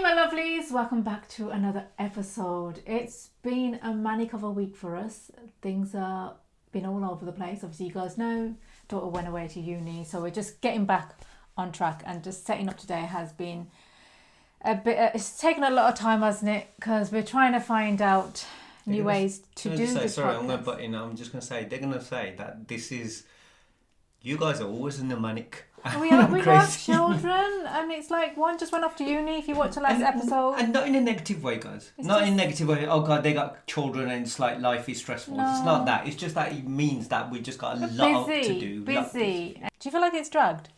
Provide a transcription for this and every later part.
Hey my lovelies, welcome back to another episode. It's been a manic of a week for us. Things are been all over the place. Obviously you guys know, daughter went away to uni, so we're just getting back on track, and just setting up today has been a bit, it's taken a lot of time, hasn't it? Because we're trying to find out new ways to do this. Sorry, I'm going to butt in. I'm just going to say, they're going to say that this is, you guys are always in the manic. We have children, and it's like one just went off to uni. If you watch the last episode, and not in a negative way, guys. Not in a negative way. Oh God, they got children, and it's like life is stressful. No. It's not that. It's just that it means that we just got a lot to do. Busy. Do you feel like it's dragged?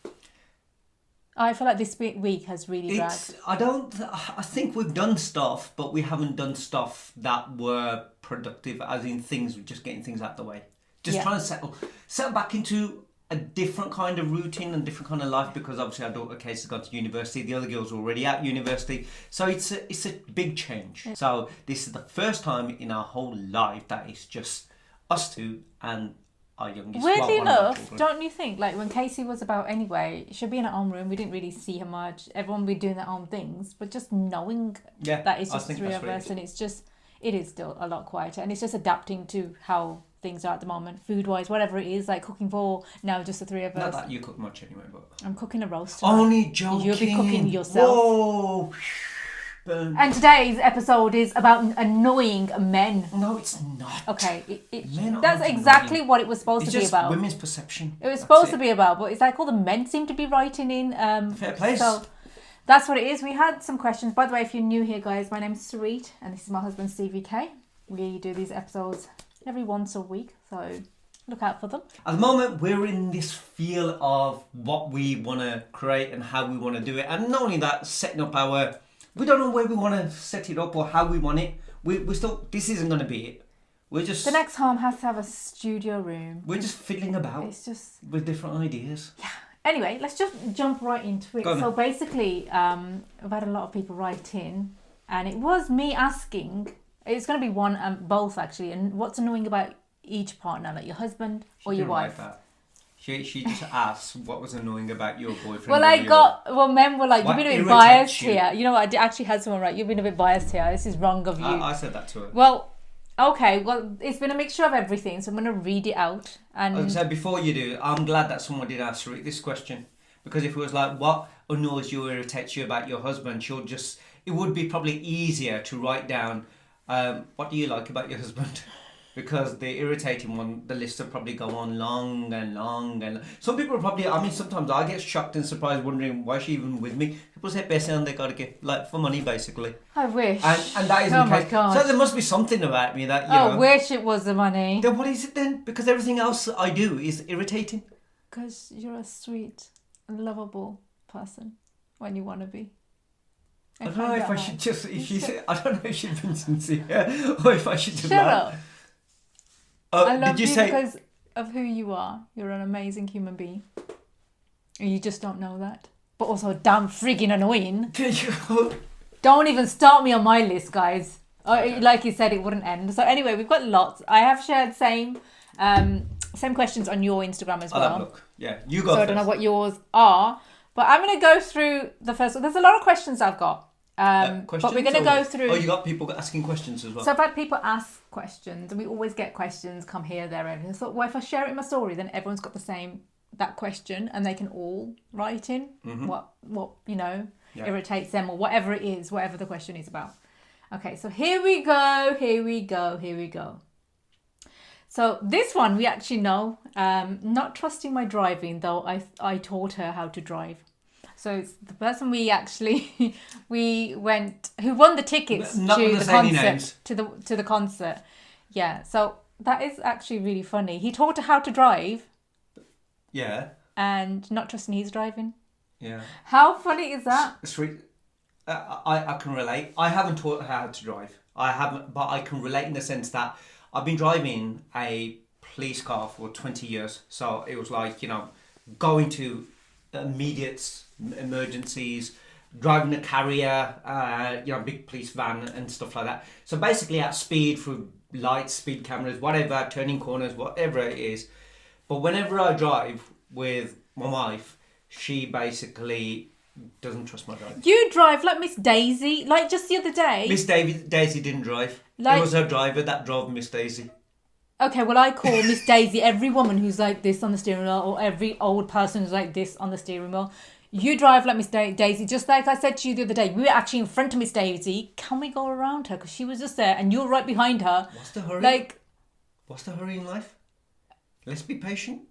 I feel like this week has really dragged. I think we've done stuff, but we haven't done stuff that were productive. As in things, just getting things out of the way. Just trying to settle back into a different kind of routine and different kind of life, because obviously our daughter Case has gone to university, the other girls are already at university, so it's a big change. So this is the first time in our whole life that it's just us two and our youngest. Weirdly enough, don't you think, like when Casey was about anyway, she'd be in her own room, we didn't really see her much, everyone would be doing their own things, but just knowing that it's just three of us, and it is still a lot quieter, and it's just adapting to how things are at the moment, food wise, whatever it is, like cooking for now just the three of us. Not that you cook much anyway, but I'm cooking a roast tonight. Only joking. You'll be cooking yourself. Whoa. And today's episode is about annoying men. No, it's not. Okay, that's exactly what it was supposed to be about. Women's perception. It was supposed to be about, but it's like all the men seem to be writing in. Fair place. So that's what it is. We had some questions. By the way, if you're new here, guys, my name's Sureet, and this is my husband, Stevie K. We do these episodes every once a week, so look out for them. At the moment, we're in this feel of what we want to create and how we want to do it, and not only that, setting up we don't know where we want to set it up or how we want it. We still, this isn't going to be it. We're just, the next home has to have a studio room. We're just fiddling about. It's just with different ideas. Yeah. Anyway, let's just jump right into it. So basically, I've had a lot of people write in, and it was me asking. It's going to be both actually. And what's annoying about each partner, like your husband or your wife? Like she just asked what was annoying about your boyfriend. Men were like, you've been a bit biased here. You know what? I actually had someone write, you've been a bit biased here. This is wrong of you. I said that to her. Well, okay. Well, it's been a mixture of everything, so I'm going to read it out. And so before you do, I'm glad that someone did ask this question, because if it was like, what annoys you or irritates you about your husband, it would be probably easier to write down. What do you like about your husband? Because the irritating one, the list will probably go on long and long and long. Some people are probably, sometimes I get shocked and surprised wondering why she's even with me. People say basically and they got to get, like, for money basically. I wish. And that isn't the case. God. So there must be something about me that, you know. I wish it was the money. Then what is it then? Because everything else I do is irritating. Because you're a sweet and lovable person when you want to be. I don't know if I should just, I don't know if she's been sincere or if I should just Shut up. I love you say, because of who you are. You're an amazing human being. And you just don't know that. But also damn frigging annoying. Don't even start me on my list, guys. Okay. Like you said, it wouldn't end. So anyway, we've got lots. I have shared same questions on your Instagram as well. Look. Yeah, you go first. I don't know what yours are. But I'm going to go through the first one. There's a lot of questions I've got. But we're going to go through. Oh, you got people asking questions as well. So I've had people ask questions, and we always get questions come here, there, and everything. So if I share it in my story, then everyone's got that question, and they can all write in what irritates them or whatever it is, whatever the question is about. Okay, so here we go. So this one we actually know. Not trusting my driving, though I taught her how to drive. So it's the person who won the tickets to the concert, to the concert. Yeah, so that is actually really funny. He taught her how to drive. Yeah. And not trusting his driving. Yeah. How funny is that? Sweet. I can relate. I haven't taught her how to drive. I haven't, but I can relate in the sense that I've been driving a police car for 20 years. So it was like, going to immediate emergencies, driving a carrier, big police van and stuff like that. So basically at speed through lights, speed cameras, whatever, turning corners, whatever it is. But whenever I drive with my wife, she basically doesn't trust my drive. You drive like Miss Daisy. Like just the other day. Daisy didn't drive. Like, it was her driver that drove Miss Daisy. Okay, well, I call Miss Daisy every woman who's like this on the steering wheel, or every old person who's like this on the steering wheel. You drive like Miss Daisy, just like I said to you the other day. We were actually in front of Miss Daisy. Can we go around her? Because she was just there, and you're right behind her. What's the hurry? Like, what's the hurry in life? Let's be patient.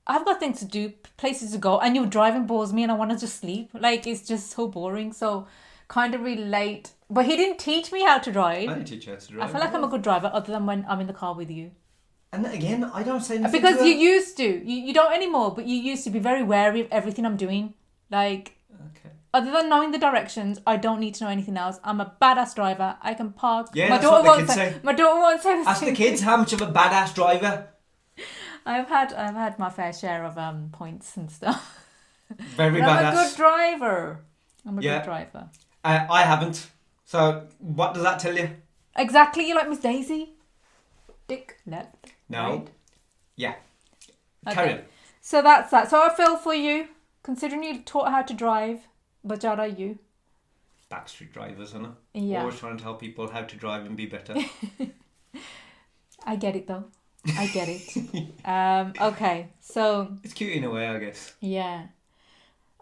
I've got things to do, places to go, and your driving bores me, and I want to just sleep. Like, it's just so boring. So, kind of relate. But he didn't teach me how to drive. I didn't teach you how to drive. I feel like I'm a good driver, other than when I'm in the car with you. And again, I don't say anything. Because you used to. You don't anymore, but you used to be very wary of everything I'm doing. Like, okay. Other than knowing the directions, I don't need to know anything else. I'm a badass driver. I can park. Yeah, my that's daughter what the won't kids say. say. My daughter won't say the Ask same the kids how much of a badass driver. I've had my fair share of points and stuff. Very badass. I'm a good driver. Good driver. I haven't. So what does that tell you? Exactly. You're like Miss Daisy. Dick left. No. Right. Yeah. Okay. Carry on. So that's that. So I feel for you, considering you taught her how to drive. But Jad, are you? Backstreet drivers, isn't it? Yeah. Always trying to tell people how to drive and be better. I get it though. I get it. Okay, so... It's cute in a way, I guess. Yeah.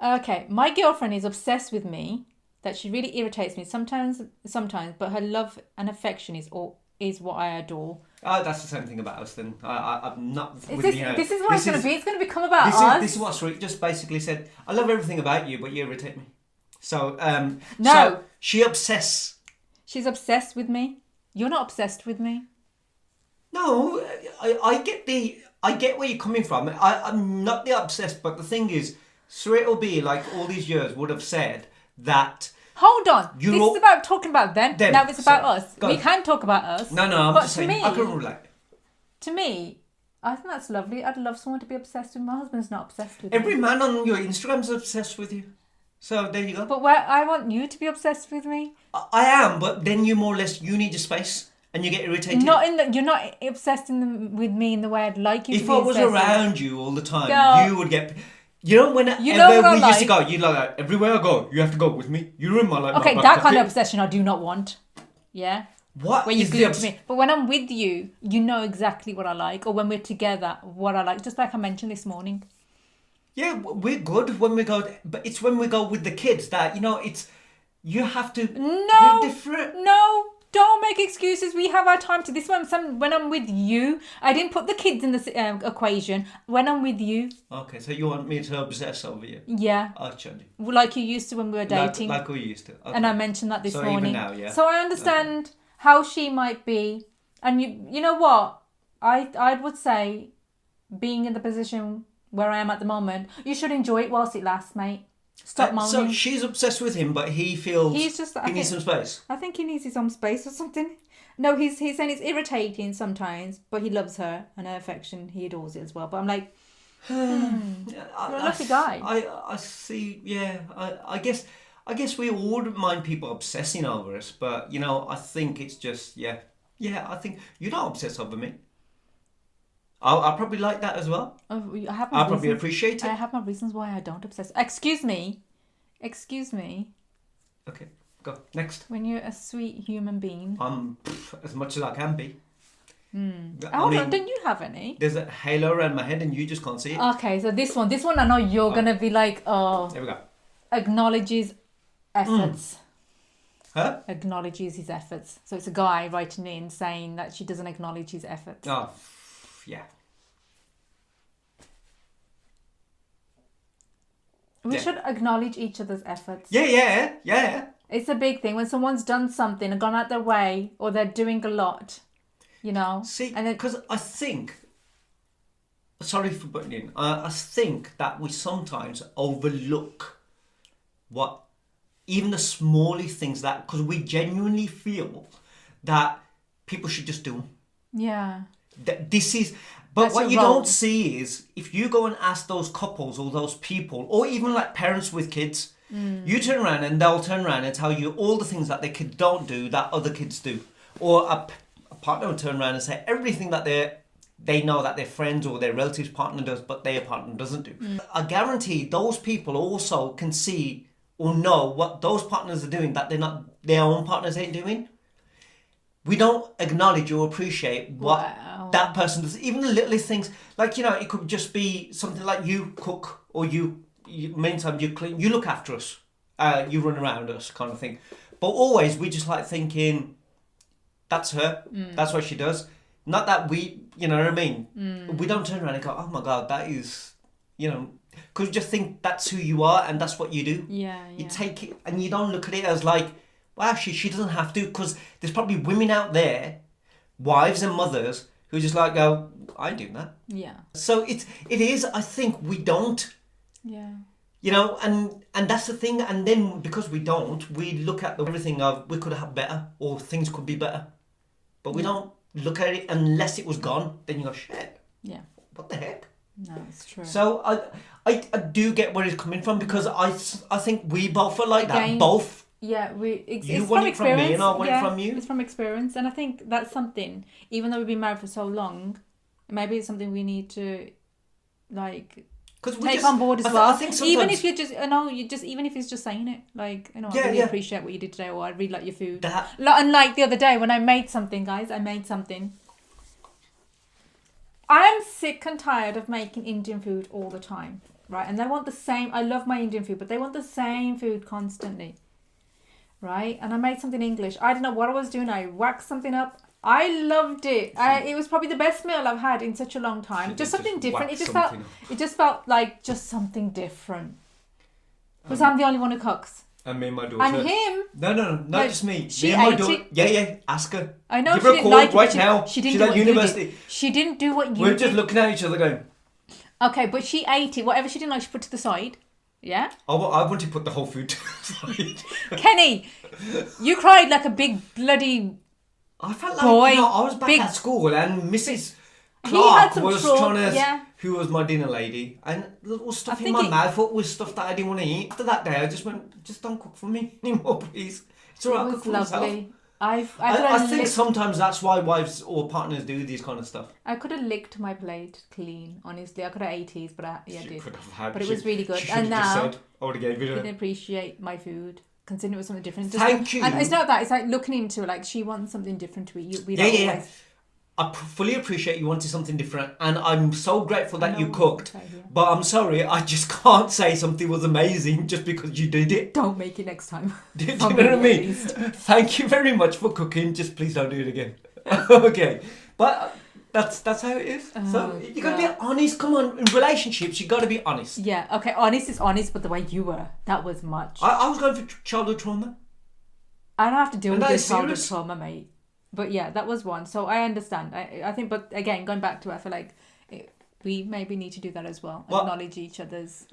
Okay, my girlfriend is obsessed with me, that she really irritates me sometimes, but her love and affection is what I adore. Oh, that's the same thing about us then. I'm not... This is what it's going to be. It's going to become about us. This is what Sureet just basically said. I love everything about you, but you irritate me. So, no. So she obsesses. She's obsessed with me. You're not obsessed with me. No, I get where you're coming from. I'm not the obsessed, but the thing is, Sureet will be like all these years would have said that. Hold on. This is about talking about them. Now it's about us. We can talk about us. No, I'm just saying. I can relate. To me, I think that's lovely. I'd love someone to be obsessed with. My husband's not obsessed with Every me. man on your Instagram's obsessed with you. So there you go. But I want you to be obsessed with me. I am, but then you more or less you need your space and you get irritated. You're not obsessed with me in the way I'd like you to be. If I was obsessed around you all the time, Girl, you would get. You know, whenever we used to go, you'd like, everywhere I go, you have to go with me. You ruin my life. Okay, that kind of obsession I do not want. Yeah? What when you do it to me. But when I'm with you, you know exactly what I like. Or when we're together, what I like. Just like I mentioned this morning. Yeah, we're good when we go, but it's when we go with the kids that, you have to... No, you're different. No, don't make excuses. We have our time to this one. When I'm with you, I didn't put the kids in the equation. When I'm with you. Okay, so you want me to obsess over you? Yeah. Actually. Like you used to when we were dating. Like we used to. Okay. And I mentioned that this morning. Even now, yeah. So I understand how she might be. And you know what? I would say, being in the position where I am at the moment, you should enjoy it whilst it lasts, mate. Stop moaning. So she's obsessed with him, but he feels he needs some space. I think he needs his own space or something. No, he's saying it's irritating sometimes, but he loves her and her affection. He adores it as well. But I'm like, you're a lucky guy. I see. Yeah, I guess we all wouldn't mind people obsessing over us, but I think it's just yeah. I think you don't obsess over me. I'll probably like that as well. I'll probably appreciate it. I have my reasons why I don't obsess. Excuse me. Okay, go. Next. When you're a sweet human being. As much as I can be. Hold on, don't you have any? There's a halo around my head and you just can't see it. Okay, so this one I know you're going to be like, oh. There we go. Acknowledges efforts. Huh? Acknowledges his efforts. So it's a guy writing in saying that she doesn't acknowledge his efforts. Oh, yeah. We should acknowledge each other's efforts. Yeah. It's a big thing. When someone's done something and gone out their way, or they're doing a lot, See, because I think, sorry for putting in, I think that we sometimes overlook even the smallest things because we genuinely feel that people should just do them. Yeah. But what you don't see is if you go and ask those couples or those people, or even like parents with kids, you turn around and they'll turn around and tell you all the things that their kids don't do that other kids do. Or a partner will turn around and say everything that their they know that their friends or their relatives partner does, but their partner doesn't do. I guarantee those people also can see or know what those partners are doing that their own partners ain't doing. We don't acknowledge or appreciate what that person does. Even the littlest things, like, it could just be something like you cook or you many times you clean, you look after us, you run around us kind of thing. But always we just like thinking, that's her, that's what she does. Not that we, you know what I mean? We don't turn around and go, oh my God, that is, because you just think that's who you are and that's what you do. Yeah. You take it and you don't look at it as like, well, actually, she doesn't have to, because there's probably women out there, wives and mothers, who just like go, I ain't doing that. Yeah. So it is, I think we don't. Yeah. And that's the thing. And then because we don't, we look at everything of, we could have better, or things could be better. But we don't look at it unless it was gone. Then you go, shit. Yeah. What the heck? No, it's true. So I do get where it's coming from, because I think we both are like that. Both. Yeah, it's you from want it experience. from me and I want it from you. It's from experience, and I think that's something. Even though we've been married for so long, maybe it's something we need to, like, take on board as well. I think even if you're just, even if it's just saying it, like, I really appreciate what you did today, or I really like your food. And like the other day when I made something, guys, I am sick and tired of making Indian food all the time, right? And they want the same. I love my Indian food, but they want the same food constantly. Right, and I made something English. I don't know what I was doing. I whacked something up. I loved it. It was probably the best meal I've had in such a long time. Just something different. It just felt like just something different. Because I'm the only one who cooks. And me and my daughter. And him. No, not just me. She me and my ate daughter. it. Yeah. Ask her. I know. Give her a call right now. She's at university. She didn't do what you did. We're just looking at each other going. Okay, but she ate it. Whatever she didn't like, she put to the side. Yeah? I want to put the whole food to the side. Kenny, you cried like a big bloody I felt like boy. I was back at school and Mrs. Clark was trying to... Who was my dinner lady. And little stuff in my mouth was stuff that I didn't want to eat. After that day, I just went, just don't cook for me anymore, please. It's all right, I'll cook for myself. I think sometimes that's why wives or partners do these kind of stuff. I could have licked my plate clean, honestly. I could have ate his, but I did. But it she, was really good. And now, said, I didn't appreciate my food, considering it was something different. Thank you. And it's not that, it's like looking into it, like she wants something different to eat. Yeah. I fully appreciate you wanted something different, and I'm so grateful that you cooked. But I'm sorry, I just can't say something was amazing just because you did it. Don't make it next time. Do you know what I mean? Thank you very much for cooking. Just please don't do it again. Okay, but that's how it is. So you got to be honest. Come on, in relationships, you got to be honest. Yeah. Okay. Honest is honest, but the way you were, that was much. I was going for childhood trauma. I don't have to deal with your childhood trauma, mate. But yeah, that was one. So I understand. I think, but again, going back to it, I feel like we maybe need to do that as well. Acknowledge each other's.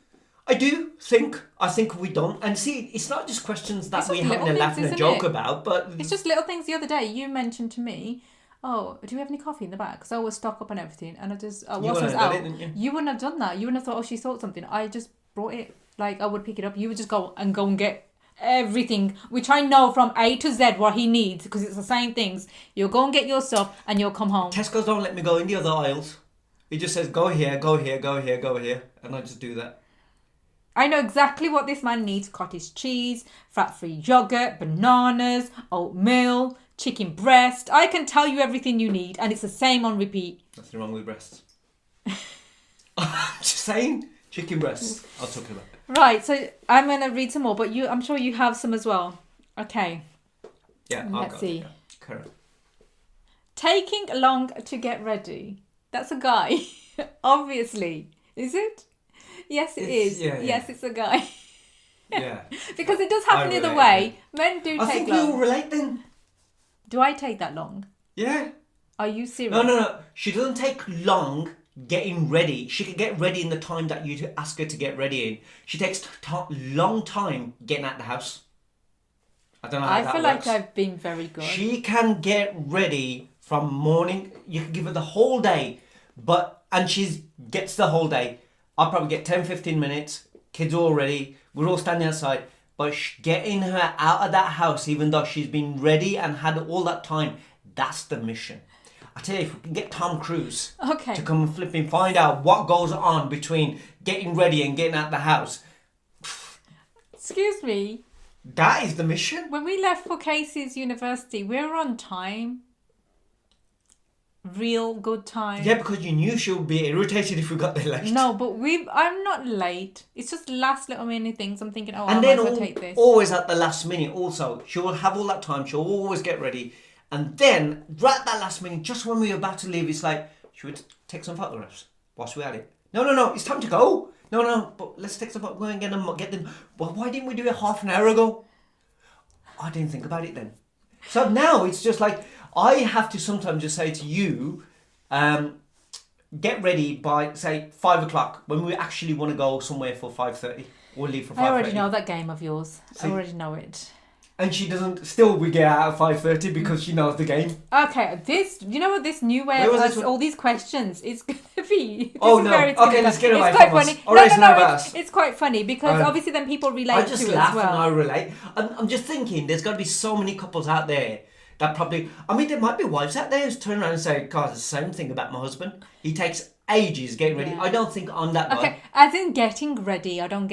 I think we don't. And see, it's not just questions that we're having a laugh and a joke about, but... It's just little things. The other day, you mentioned to me, oh, do we have any coffee in the back? Because I always stock up on everything. And I just, whilst I was out, you wouldn't have done that. You wouldn't have thought, oh, she thought something. I just brought it. Like, I would pick it up. You would just go and get everything, which I know from A to Z what he needs, because it's the same things. You'll go and get your stuff and you'll come home. Tesco's don't let me go in the other aisles. He just says, go here, go here, go here, go here. And I just do that. I know exactly what this man needs. Cottage cheese, fat-free yogurt, bananas, oatmeal, chicken breast. I can tell you everything you need, and it's the same on repeat. Nothing wrong with breasts. I'm just saying, chicken breasts. I'll talk about it. Right, so I'm going to read some more, but I'm sure you have some as well. Okay. Yeah, let's see. Yeah. Correct. Taking long to get ready. That's a guy. Obviously. Is it? Yes, it is. Yeah. Yes, it's a guy. Yeah. Because it does happen the other way. Men do take long. I think we all relate then. Do I take that long? Yeah. Are you serious? No. She doesn't take long getting ready. She can get ready in the time that you ask her to get ready in. She takes long time getting out the house. I don't know how that works. I feel like I've been very good. She can get ready from morning. You can give her the whole day, and she gets the whole day. I'll probably get 10, 15 minutes. Kids are all ready. We're all standing outside. But getting her out of that house, even though she's been ready and had all that time, that's the mission. I tell you, if we can get Tom Cruise Okay. to come and flipping find out what goes on between getting ready and getting out the house. Excuse me. That is the mission. When we left for Casey's university, we were on time. Real good time. Yeah, because you knew she would be irritated if we got there late. No, but I'm not late. It's just last little minute things. I'm thinking, I and might then as well take this. always at the last minute also. She will have all that time. She'll always get ready. And then, right at that last minute, just when we were about to leave, it's like, should we take some photographs whilst we're at it? No, it's time to go. No, but let's take some photographs and get them. Well, why didn't we do it half an hour ago? I didn't think about it then. So now it's just like, I have to sometimes just say to you, get ready by, say, 5 o'clock when we actually want to go somewhere for 5:30. We'll leave for 5:30. I already know that game of yours. See? I already know it. And she doesn't, still we get out at 5:30 because she knows the game. Okay, you know what this new way Where was of this one? all these questions, it's going to be... Oh, no. Okay, let's get away it's quite from us. funny. Alright, it's not No, about us. it's quite funny because obviously then people relate I to just it laugh as well. and I relate. I'm just thinking there's got to be so many couples out there that probably... I mean, there might be wives out there who's turn around and say, God, it's the same thing about my husband. He takes ages getting ready. Yeah. I don't think I'm that guy. Okay, as in getting ready, I don't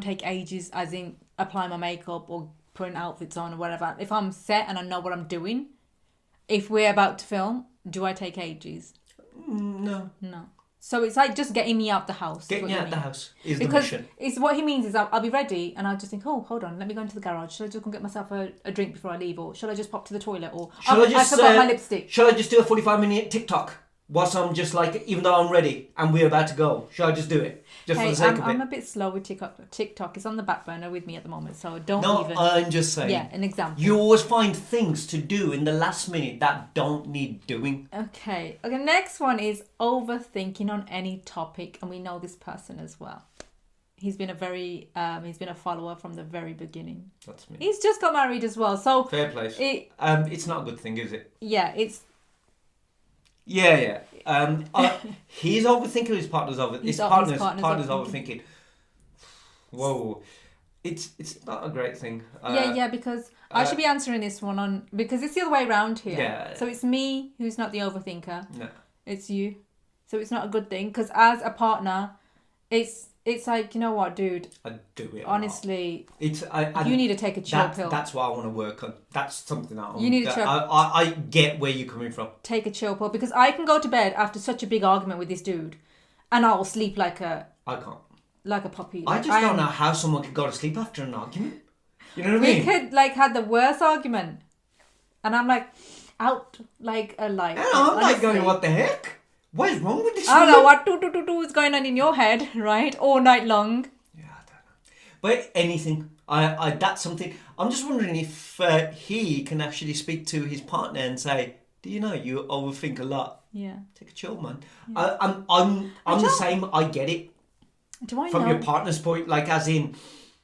take ages as in applying my makeup or putting outfits on or whatever. If I'm set and I know what I'm doing, if we're about to film, do I take ages? No. So it's like just getting me out the house. Getting you out the house is the because mission. it's what he means is I'll be ready and I'll just think, oh, hold on, let me go into the garage. Shall I just go get myself a drink before I leave, or shall I just pop to the toilet, or I forgot my lipstick. Shall I just do a 45-minute TikTok whilst I'm just like, even though I'm ready and we're about to go? Shall I just do it? Just for the sake of it? I'm a bit slow with TikTok. TikTok is on the back burner with me at the moment, so don't even... No, I'm just saying. Yeah, an example. You always find things to do in the last minute that don't need doing. Okay, next one is overthinking on any topic, and we know this person as well. He's been a follower from the very beginning. That's me. He's just got married as well, so... Fair play. It's not a good thing, is it? Yeah, it's... Yeah. He's overthinking. His partner's overthinking. Whoa, it's not a great thing. Because I should be answering this one on, because it's the other way around here. Yeah. So it's me who's not the overthinker. No. It's you. So it's not a good thing, because as a partner, it's like, you know what, dude? I do it. Honestly, you need to take a chill pill. That's what I want to work on. That's something that you need to chill. I get where you're coming from. Take a chill pill, because I can go to bed after such a big argument with this dude, and I'll sleep like a... I can't. Like a puppy. I just don't know how someone could go to sleep after an argument. You know what I mean? We could had the worst argument, and I'm like out like a light. Yeah, I'm like going, what the heck? What is wrong with this? I don't know what two is going on in your head, right? All night long. Yeah, I don't know. But anything, I that's something. I'm just wondering if he can actually speak to his partner and say, "Do you know you overthink a lot? Yeah. Take a chill, man." Yeah. I'm the same. I get it. Do I from know? Your partner's point, like as in,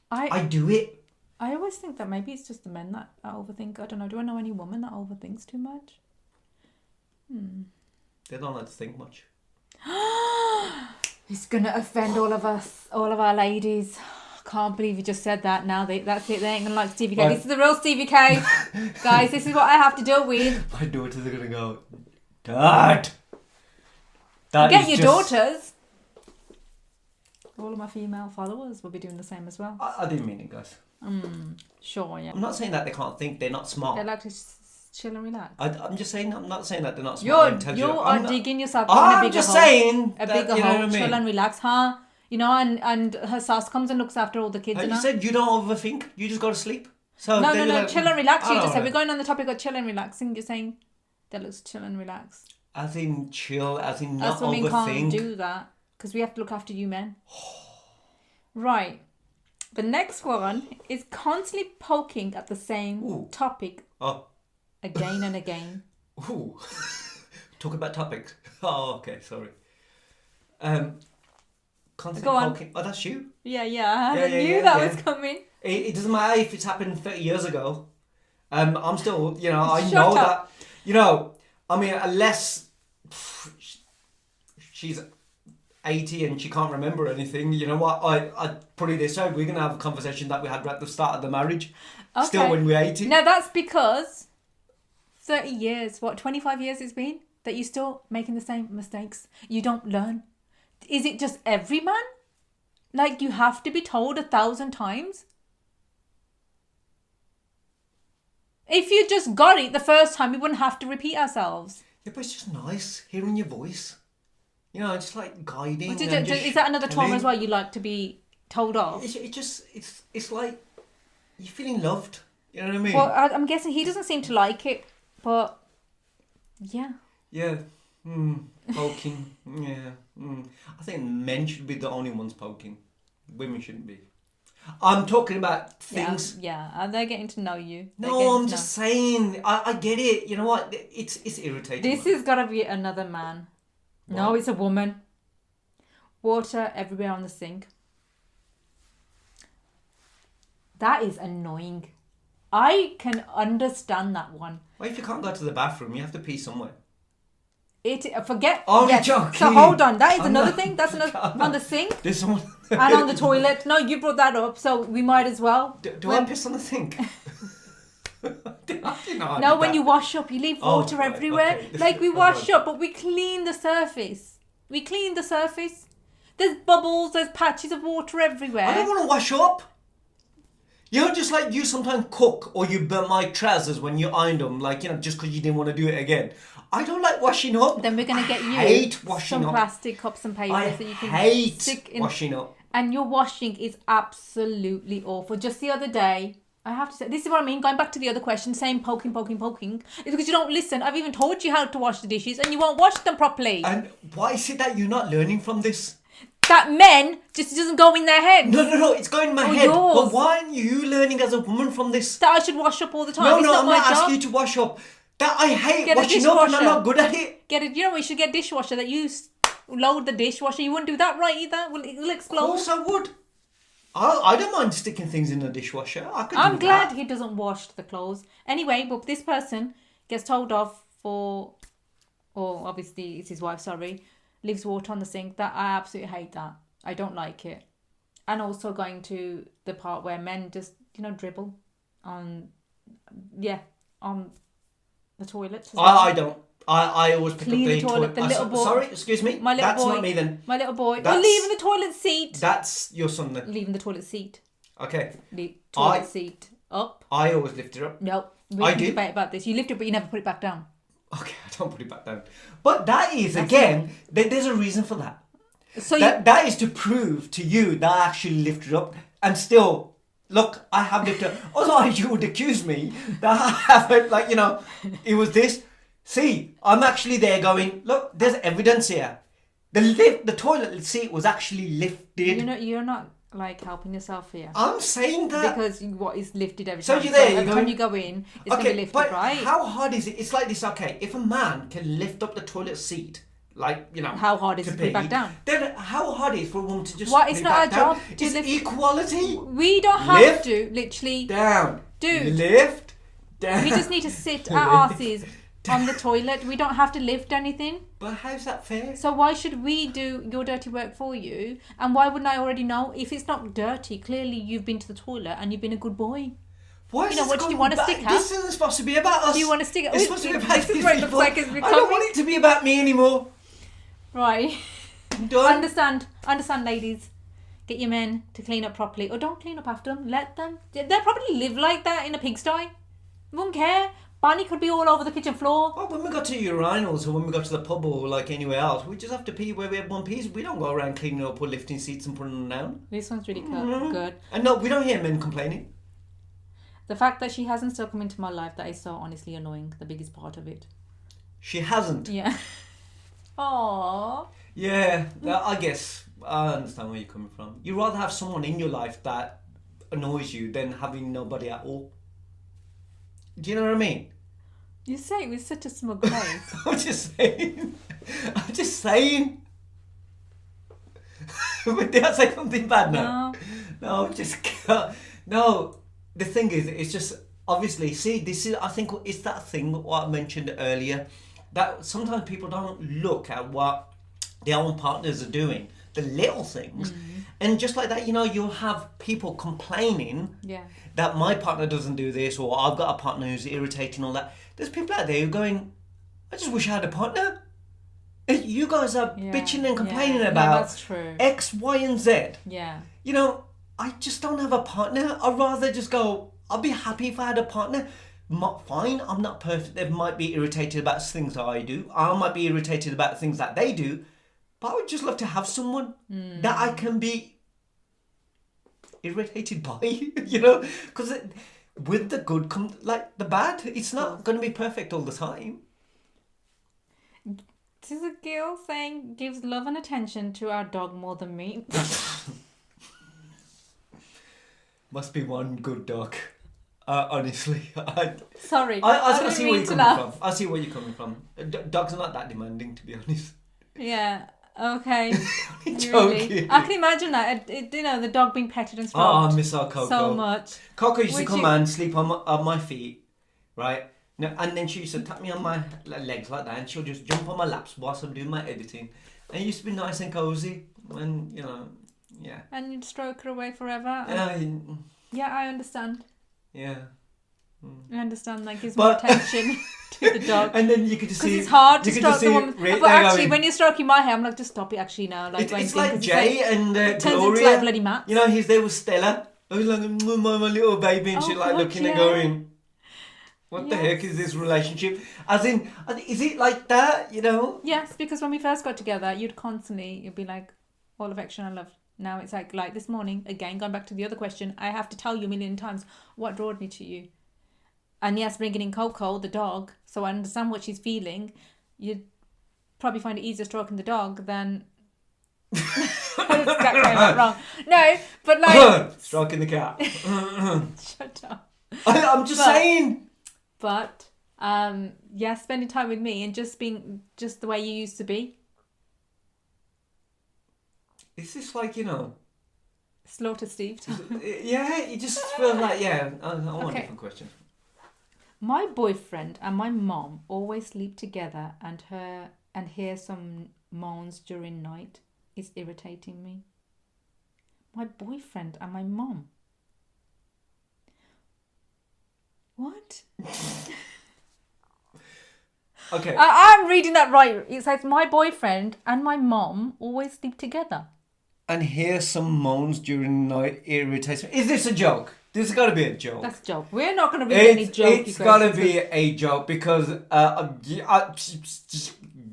I do it. I always think that maybe it's just the men that overthink. I don't know. Do I know any woman that overthinks too much? They don't like to think much. It's gonna offend all of us, all of our ladies. Can't believe you just said that. Now that's it. They ain't gonna like Stevie K. This is the real Stevie K, guys. This is what I have to deal with. My daughters are gonna go, Dad. Get your daughters. All of my female followers will be doing the same as well. I didn't mean it, guys. Sure, yeah. I'm not saying that they can't think. They're not smart. They like to chill and relax. I'm just saying. I'm not saying that they're not smart. You are digging yourself in a bigger hole. I'm just saying a bigger you know hole. what I mean? Chill and relax, huh? You know, and her sauce comes and looks after all the kids. You said you don't overthink. You just go to sleep. So no. Chill and relax. You just said know. we're going on the topic of chill and relaxing. You're saying that looks chill and relax. As in chill. As in not Us women overthink. can't do that because we have to look after you men. Right. The next one is constantly poking at the same topic again and again. Ooh. Talk about topics. Oh, okay, sorry. Constantly Go on. poking. Oh, that's you? Yeah, I knew that was coming. It doesn't matter if it's happened 30 years ago. I'm still, I Shut know up. that, I mean, unless she's 80 and she can't remember anything, you know what, I put it this way, we're going to have a conversation that we had at the start of the marriage, still when we're 80. Now that's because 30 years, 25 years it's been? that you're still making the same mistakes? You don't learn? Is it just every man? Like, you have to be told 1,000 times? If you just got it the first time, we wouldn't have to repeat ourselves. Yeah, but it's just nice hearing your voice. You know, it's like guiding. Is that another trauma as well you like to be told off? It's like you're feeling loved. You know what I mean? Well, I'm guessing he doesn't seem to like it, but yeah. Yeah. Poking. Yeah. I think men should be the only ones poking. Women shouldn't be. I'm talking about things. Yeah. And they're getting to know you. No, I'm just saying. I get it. You know what? It's irritating. This has got to be another man. What? No, it's a woman. Water everywhere on the sink. That is annoying. I can understand that one. Well, if you can't go to the bathroom, you have to pee somewhere. Forget. Only joking. So hold on. That is another thing. That's another on the sink. There's someone and on the toilet. No, you brought that up, so we might as well. Do I piss on the sink? No, when you wash up, you leave water everywhere. Okay. Like, we wash up, but we clean the surface. There's bubbles, there's patches of water everywhere. I don't want to wash up. You know, just like you sometimes cook or you burn my trousers when you iron them, like, you know, just because you didn't want to do it again. I don't like washing up. Then we're going to get you some plastic cups and papers that you can stick in. Washing up. And your washing is absolutely awful. Just the other day, I have to say, this is what I mean, going back to the other question, saying poking, it's because you don't listen. I've even told you how to wash the dishes and you won't wash them properly. And why is it that you're not learning from this? That men just doesn't go in their head. No, it's going in my head. Yours. But why aren't you learning as a woman from this? That I should wash up all the time. I'm not asking you to wash up. That I hate washing up and I'm not good at it. You know, we should get a dishwasher that you load the dishwasher. You wouldn't do that right either. It'll explode. Of course I would. I don't mind sticking things in the dishwasher. I'm glad he doesn't wash the clothes. Anyway, but this person gets told off for, or obviously it's his wife, sorry, leaves water on the sink. That I absolutely hate that. I don't like it. And also going to the part where men just, dribble on the toilet. I don't. I always pick clean up the toilet. The little boy. Sorry, excuse me. That's not me then. My little boy. Or leaving the toilet seat. That's your son then. Leaving the toilet seat. Okay. The toilet seat up. I always lift it up. No, we can debate about this. You lift it, but you never put it back down. Okay, I don't put it back down. But that is, there's a reason for that. So that is to prove to you that I actually lifted up and still, look, I have lifted up. Otherwise you would accuse me that I haven't, it was this. See, I'm actually there going, look, there's evidence here. The toilet seat was actually lifted. You're not helping yourself here. I'm saying that because what is lifted every so time. You're there, so every time you go in, it's going to be lifted, but right? How hard is it? It's like this. Okay, if a man can lift up the toilet seat, how hard is it to put it back down? Then how hard is it for a woman to just it's not our job to it's lift. Equality. We don't have to literally down. Dude, lift down. We just need to sit our asses on the toilet. We don't have to lift anything. But how's that fair? So why should we do your dirty work for you? And why wouldn't I already know? If it's not dirty, clearly you've been to the toilet and you've been a good boy. What do you want to stick at? This isn't supposed to be about us. Do you want to stick at? It's supposed to be about these right, people. I don't want it to be about me anymore. Right. I'm done. Understand, ladies. Get your men to clean up properly. Or don't clean up after them. Let them. They'll probably live like that in a pigsty. Won't care. Barney could be all over the kitchen floor. Well, when we go to urinals or when we go to the pub or anywhere else, we just have to pee where we have one piece. We don't go around cleaning up or lifting seats and putting them down. This one's really good. And no, we don't hear men complaining. The fact that she hasn't still come into my life, that is so honestly annoying. The biggest part of it. She hasn't? Yeah. Aww. Yeah, I guess I understand where you're coming from. You'd rather have someone in your life that annoys you than having nobody at all. Do you know what I mean? You say it with such a smug face. I'm just saying. Did I say something bad now? No, no. The thing is, it's just obviously. See, this is. I think it's that thing what I mentioned earlier. That sometimes people don't look at what their own partners are doing, the little things, and just like that, you'll have people complaining that my partner doesn't do this, or I've got a partner who's irritating, all that. There's people out there who are going, I just wish I had a partner. You guys are bitching and complaining No, about that's true. X, Y, and Z. Yeah. You know, I just don't have a partner. I'd rather just go, I'd be happy if I had a partner. Fine, I'm not perfect. They might be irritated about things that I do. I might be irritated about things that they do. But I would just love to have someone that I can be irritated by, you know? Because with the good comes, like, the bad. It's not going to be perfect all the time. This is a girl saying gives love and attention to our dog more than me. Must be one good dog. Honestly. Sorry. I see where you're coming from. I see where you're coming from. Dogs are not that demanding, to be honest. Yeah. Okay. Joking. I can imagine that. You know, the dog being petted and stroked. Oh, I miss our Coco. So much. Coco used to come and sleep on my feet, right? No, and then she used to tap me on my legs like that, and she'll just jump on my laps whilst I'm doing my editing. And it used to be nice and cozy, and you know, yeah. And you'd stroke her away forever. Yeah, I understand. Yeah. I understand that gives more attention to the dog. And then you could just see... Because it's hard to stroke the woman. But actually, when you're stroking my hair, I'm like, just stop it actually now. Like, it's like Jay and Gloria. Turns into like bloody Matt. You know, he's there with Stella. I was like, my little baby, and she's like looking and going, what the heck is this relationship? As in, is it like that, you know? Yes, because when we first got together, you'd be like, all affection and love. Now it's like this morning, again, going back to the other question, I have to tell you a million times what drew me to you. And yes, bringing in Coco, the dog, so I understand what she's feeling. You'd probably find it easier stroking the dog than... wrong. No, but like... Stroking the cat. Shut up. I'm just saying. But, spending time with me and just being just the way you used to be. Is this like, you know... Slaughter Steve. Yeah, you just feel like, I want a different question. My boyfriend and my mom always sleep together and hear some moans during night. It's irritating me. My boyfriend and my mom. What? Okay. I'm reading that right. It says my boyfriend and my mom always sleep together. And hear some moans during the night irritates me. Is this a joke? This has got to be a joke. That's a joke. We're not going to read any joke. It's got to be a joke because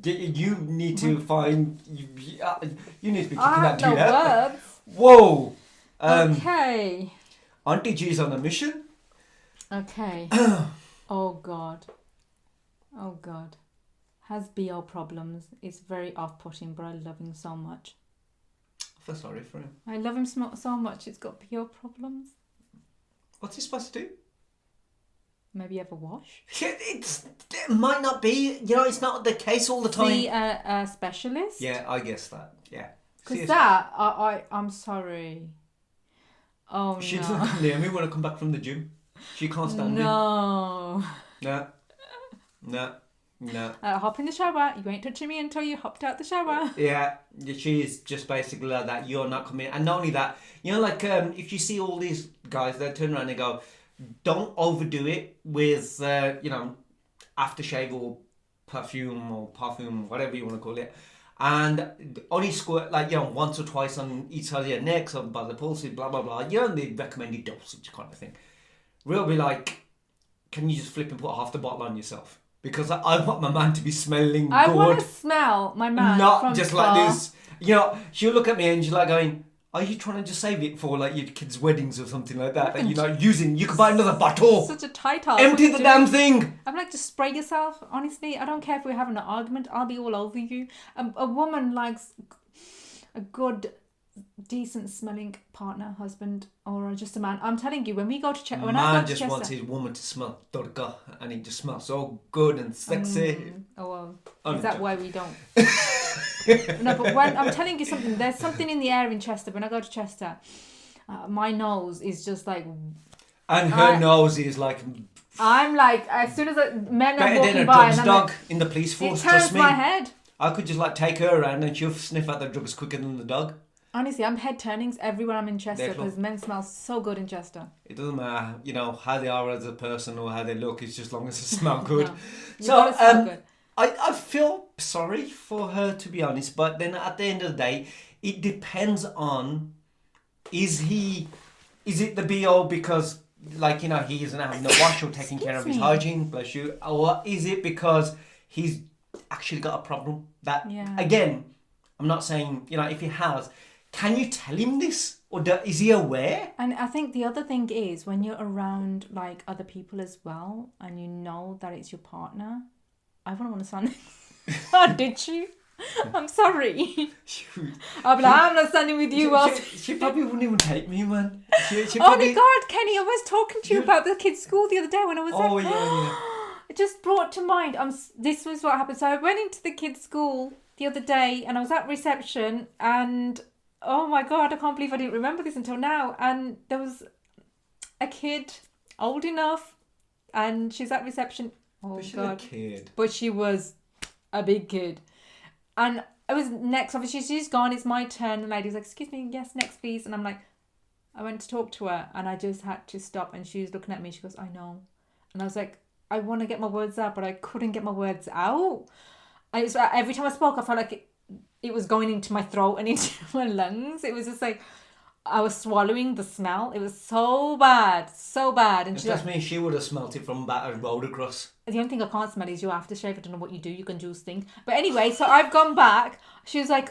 you need to find... You need to be kicking that dude out. Words. Whoa. Okay. Auntie G's on a mission. Okay. Oh God. Has BO problems. It's very off-putting, but I love him so much. I feel sorry for him. I love him so much. It's got BO problems. What's he supposed to do? Maybe have a wash? It might not be. You know, it's not the case all the time. See a specialist? Yeah, I guess that. Yeah. Because I'm sorry. Oh, she doesn't come near me when I come back from the gym. She can't stand me. No. No. Hop in the shower. You ain't touching me until you hopped out the shower. Yeah, she's just basically like that. You're not coming. And not only that, you know, like if you see all these guys that turn around and go, don't overdo it with, aftershave or perfume, whatever you want to call it. And only squirt, once or twice on each side of your neck, so by the pulses, blah, blah, blah. You know, the recommended dosage kind of thing. We'll be like, can you just flip and put half the bottle on yourself? Because I want my man to be smelling good. I want to smell my man. Not from just far. like this. You know, she'll look at me and she's like going, are you trying to just save it for like your kids' weddings or something like that? And you're not using. You could buy another bottle. Such a tight ass. Empty the damn thing. I'm like, just spray yourself. Honestly, I don't care if we're having an argument. I'll be all over you. A woman likes a good, decent smelling partner, husband, or just a man. I'm telling you, when we go to Chester, man just wants his woman to smell turka, and he just smells so good and sexy. Oh well, is that why we don't? No, but when I'm telling you something, there's something in the air in Chester. When I go to Chester, my nose is just like, and her nose is like. I'm like, as soon as men are walking walking than a by, drugs dog in the police force. It turns my head. I could just take her around and she'll sniff out the drugs quicker than the dog. Honestly, I'm head turnings everywhere I'm in Chester because men smell so good in Chester. It doesn't matter, how they are as a person or how they look. It's just as long as they smell good. No. So, smell good. I feel sorry for her, to be honest, but then at the end of the day, it depends on, is it the be-all because, like, you know, he isn't having a wash or taking care of his hygiene, bless you, or is it because he's actually got a problem that, again, I'm not saying, you know, if he has, can you tell him this? Or is he aware? And I think the other thing is when you're around like other people as well and you know that it's your partner, I wouldn't want to sound oh, did you? I'm sorry. I'll be like, I'm not standing with you. She probably wouldn't even take me, man. She Oh probably... my God, Kenny, I was talking to you about the kids' school the other day when I was Oh, there. yeah. It just brought to mind, this was what happened. So I went into the kids' school the other day and I was at reception and oh my God, I can't believe I didn't remember this until now. And there was a kid old enough and she's at reception. Oh but she's God. a kid. But she was a big kid. And it was next, obviously she's gone, it's my turn. The lady was like, excuse me, yes, next please. And I'm like, I went to talk to her and I just had to stop and she was looking at me. She goes, I know. And I was like, I want to get my words out, but I couldn't get my words out. Every time I spoke, I felt like it was going into my throat and into my lungs. It was just like I was swallowing the smell. It was so bad, so bad. And That's me. She would have smelt it from about a road across. The only thing I can't smell is your aftershave. I don't know what you do. You can do stink. But anyway, so I've gone back. She was like,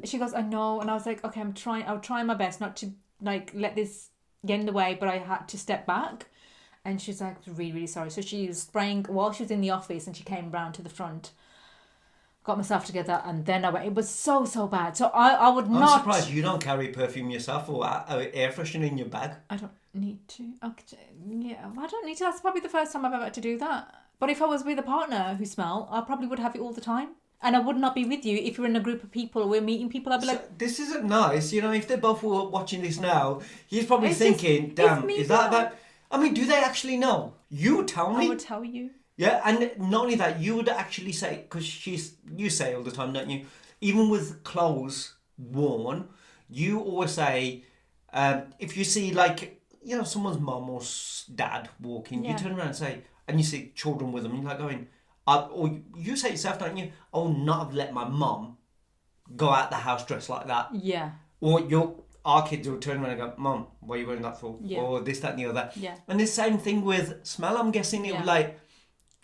she goes, I know. And I was like, okay, I'll try my best not to like let this get in the way. But I had to step back. And she's like, really, really sorry. So she was spraying while she was in the office and she came round to the front. Got myself together and then I went. It was so, so bad. So I would not... I'm surprised you don't carry perfume yourself or air freshener in your bag. I don't need to. Okay, yeah, I don't need to. That's probably the first time I've ever had to do that. But if I was with a partner who smelled, I probably would have it all the time. And I would not be with you if you're in a group of people or we're meeting people. I'd be like... This isn't nice. You know, if they both were watching this now, he's probably thinking, damn, is that about... I mean, do they actually know? You tell me. I would tell you. Yeah, and not only that, you would actually say, because you say all the time, don't you? Even with clothes worn, you always say, if you see like, you know, someone's mum or dad walking, you turn around and say, and you see children with them, and you're like going, or you say yourself, don't you? I will not have let my mum go out the house dressed like that. Yeah. Or our kids will turn around and go, Mum, what are you wearing that for? Yeah. Or this, that, and the other. Yeah. And the same thing with smell. I'm guessing it was like,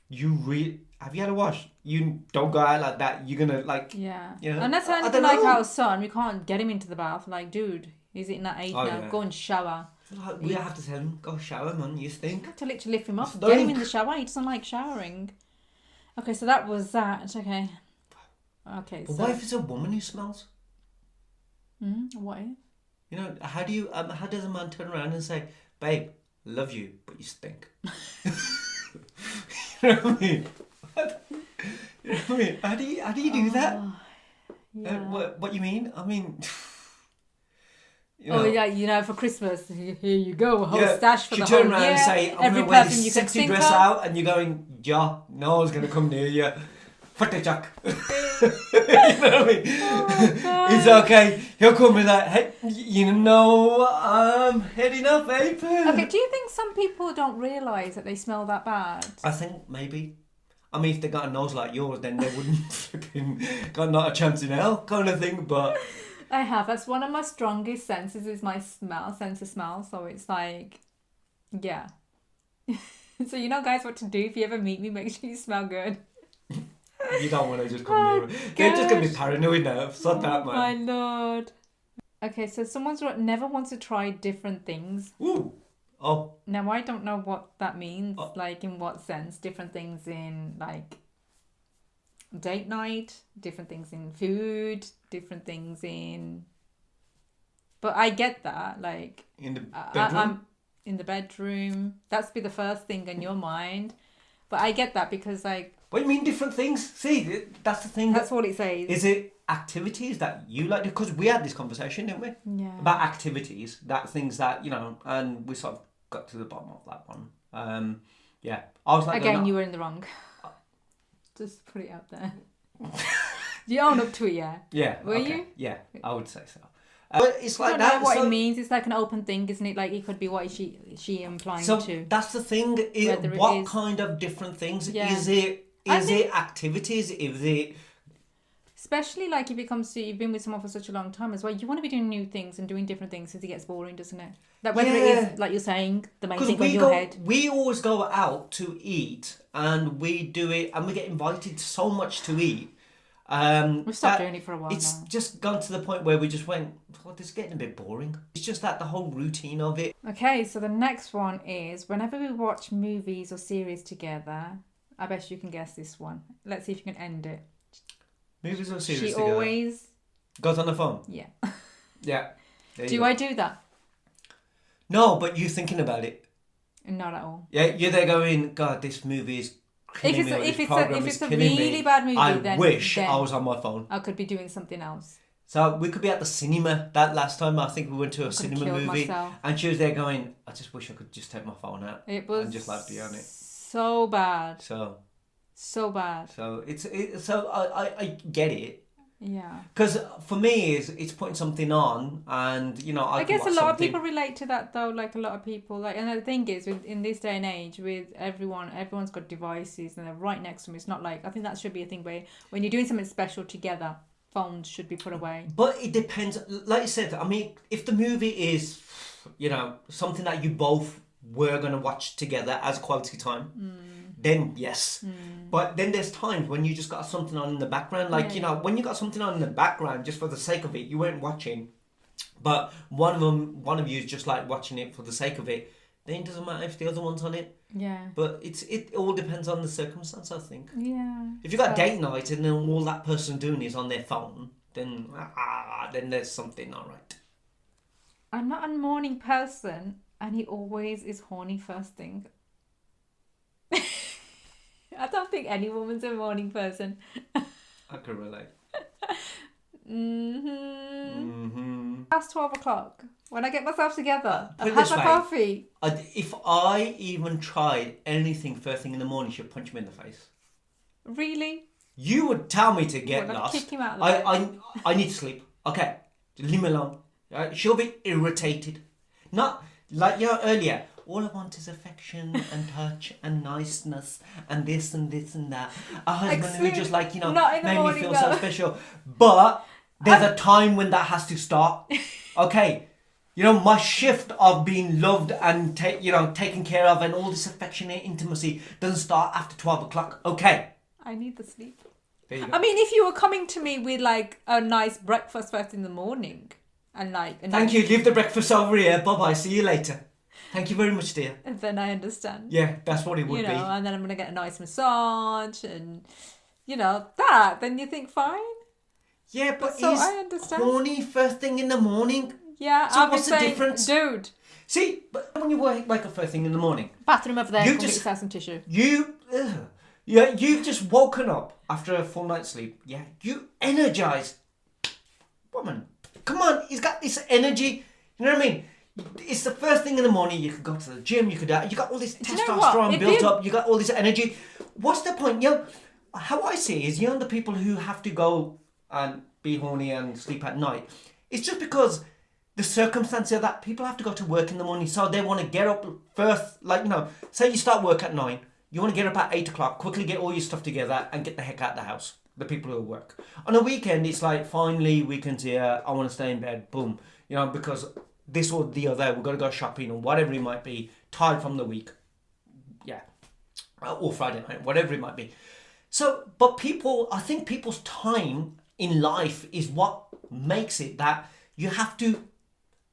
have you had a wash? You don't go out like that. You're gonna like, you know, and that's anything like our son. We can't get him into the bath. Like, dude, he's in that age now. Yeah. Go and shower. Like, we have to tell him, go shower, man. You stink. We have to literally lift him up. Get him in the shower. He doesn't like showering. Okay, so that was that. Okay. But what if it's a woman who smells? What if? You know, how does a man turn around and say, babe, love you, but you stink? You know what I mean? You know what I mean? How do you do that? Yeah. What you mean? I mean... You know, you know, for Christmas, here you go, a whole stash for the whole year. She turn around and say, I'm going to wear this sexy dress out, and you're going, yeah, no one's going to come near you. Fuck Jack. You know what I mean? Oh, it's okay. He'll come and like, hey, you know, I'm heading up, babe. Okay, do you think some people don't realise that they smell that bad? I think maybe. I mean, if they got a nose like yours, then they wouldn't flipping got not a chance in hell kind of thing, but... I have. That's one of my strongest senses is my sense of smell. So it's like, yeah. So you know, guys, what to do if you ever meet me. Make sure you smell good. You don't want to just come near. They're just gonna be paranoid now. Sort that, man. My lord. Okay, so someone's never wants to try different things. Ooh. Oh. Now I don't know what that means. Like in what sense? Different things in like date night, different things in food, different things in... But I get that, like... In the bedroom? I'm in the bedroom. That's be the first thing in your mind. But I get that because, like... What do you mean different things? See, that's the thing. That's what it says. Is it activities that you like? Because we had this conversation, didn't we? Yeah. About activities, that things that, you know, and we sort of got to the bottom of that one. Yeah. I was like... Again, you were in the wrong. Just put it out there. You own up to it, yeah? Yeah. Were you? Yeah, I would say so. But it's like that. I don't know what it means. It's like an open thing, isn't it? Like it could be what she implying to. So that's the thing. What kind of different things? Yeah. Is it Is it activities? Is it... Especially like if it comes to you've been with someone for such a long time as well, you want to be doing new things and doing different things since it gets boring, doesn't it? That whether it is like you're saying the main thing on your head. We always go out to eat and we do it and we get invited so much to eat. We've stopped doing it for a while. It's now. just gone to the point where we just went, well, this is getting a bit boring. It's just that the whole routine of it. Okay, so the next one is whenever we watch movies or series together, I bet you can guess this one. Let's see if you can end it. Movies or series She together. always Goes on the phone. Yeah. Yeah. Do I do that? No, but you thinking about it. Not at all. Yeah, you're there going, God, this movie is killing me. If it's a really bad movie, I wish I was on my phone. I could be doing something else. So we could be at the cinema. That last time I think we went to a cinema movie, myself. and she was there going, I just wish I could just take my phone out and just like be on it. So bad. So bad. So I get it. Yeah. Because for me, it's putting something on, and I guess a lot of people relate to that though. Like a lot of people, and the thing is, in this day and age, with everyone's got devices and they're right next to them. It's not like I think that should be a thing where when you're doing something special together, phones should be put away. But it depends. Like you said, I mean, if the movie is, something that you both were gonna watch together as quality time. Then yes, but then there's times when you just got something on in the background, like when you got something on in the background just for the sake of it, you weren't watching, but one of you is just like watching it for the sake of it. Then it doesn't matter if the other one's on it. Yeah. But it all depends on the circumstance, I think. Yeah. If you got date night and then all that person doing is on their phone, then there's something not right. I'm not a morning person, and he always is horny first thing. I don't think any woman's a morning person. I can relate. Past 12 o'clock, when I get myself together, I've Put it had my this way, coffee. If I even tried anything first thing in the morning, she'd punch me in the face. Really? You would tell me to get Well, lost. kick him out of the bed. I need to sleep. Okay, leave me alone. Right? She'll be irritated. Not like earlier. All I want is affection and touch and niceness and this and this and that. A husband who just made me feel so special. But there's a time when that has to start. Okay, my shift of being loved and taken care of and all this affectionate intimacy doesn't start after 12 o'clock. Okay. I need the sleep. There you go. I mean, if you were coming to me with like a nice breakfast first in the morning and like... Thank you, leave the breakfast over here. Bye-bye, see you later. Thank you very much, dear. Then I understand. Yeah, that's what it would be. And then I'm going to get a nice massage and, that. Then you think, fine. Yeah, but so I understand. Horny first thing in the morning? Yeah, so what's the difference? Dude. See, but when you wake up first thing in the morning... Bathroom over there, go get yourself some tissue. You've just woken up after a full night's sleep. Yeah, you energized. Woman, come on, he's got this energy. You know what I mean? It's the first thing in the morning. You could go to the gym. You got all this testosterone built up. You got all this energy. What's the point? How I see it is, the people who have to go and be horny and sleep at night. It's just because the circumstance of that people have to go to work in the morning, so they want to get up first. Say you start work at 9, you want to get up at 8 o'clock, quickly get all your stuff together and get the heck out of the house. The people who work on a weekend, it's like finally weekend's here. I want to stay in bed. Boom. Because this or the other, we've got to go shopping or whatever it might be, tired from the week. Yeah. Or Friday night, whatever it might be. So, but I think people's time in life is what makes it that you have to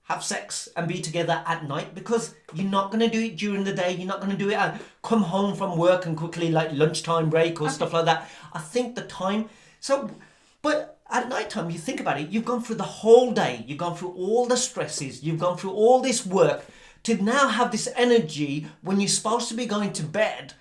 have sex and be together at night, because you're not going to do it during the day. You're not going to do it and come home from work and quickly like lunchtime break or stuff like that. I think the time... But at night time, you think about it, you've gone through the whole day. You've gone through all the stresses. You've gone through all this work to now have this energy when you're supposed to be going to bed.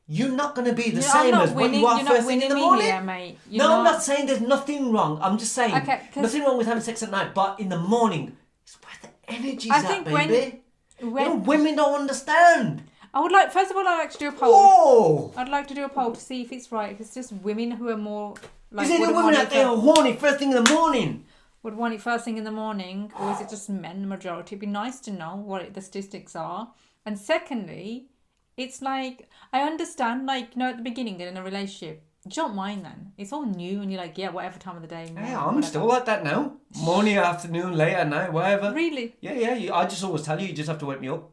You're not going to be the same as when you are first thing in the morning. Here, mate. I'm not saying there's nothing wrong. I'm just saying nothing wrong with having sex at night. But in the morning, it's where the energy's at, baby. Women don't understand. I would like, first of all, I'd like to do a poll. Whoa! I'd like to do a poll to see if it's right. If it's just women who are more... Is it the women out there who are horny first thing in the morning? Would want it first thing in the morning, or is it just men, the majority? It'd be nice to know what the statistics are. And secondly, It's like, I understand, like, at the beginning in a relationship, you don't mind then. It's all new and you're like, yeah, whatever time of the day. Yeah, I'm still like that now. Morning, afternoon, late at night, whatever. Really? Yeah. I just always tell you just have to wake me up.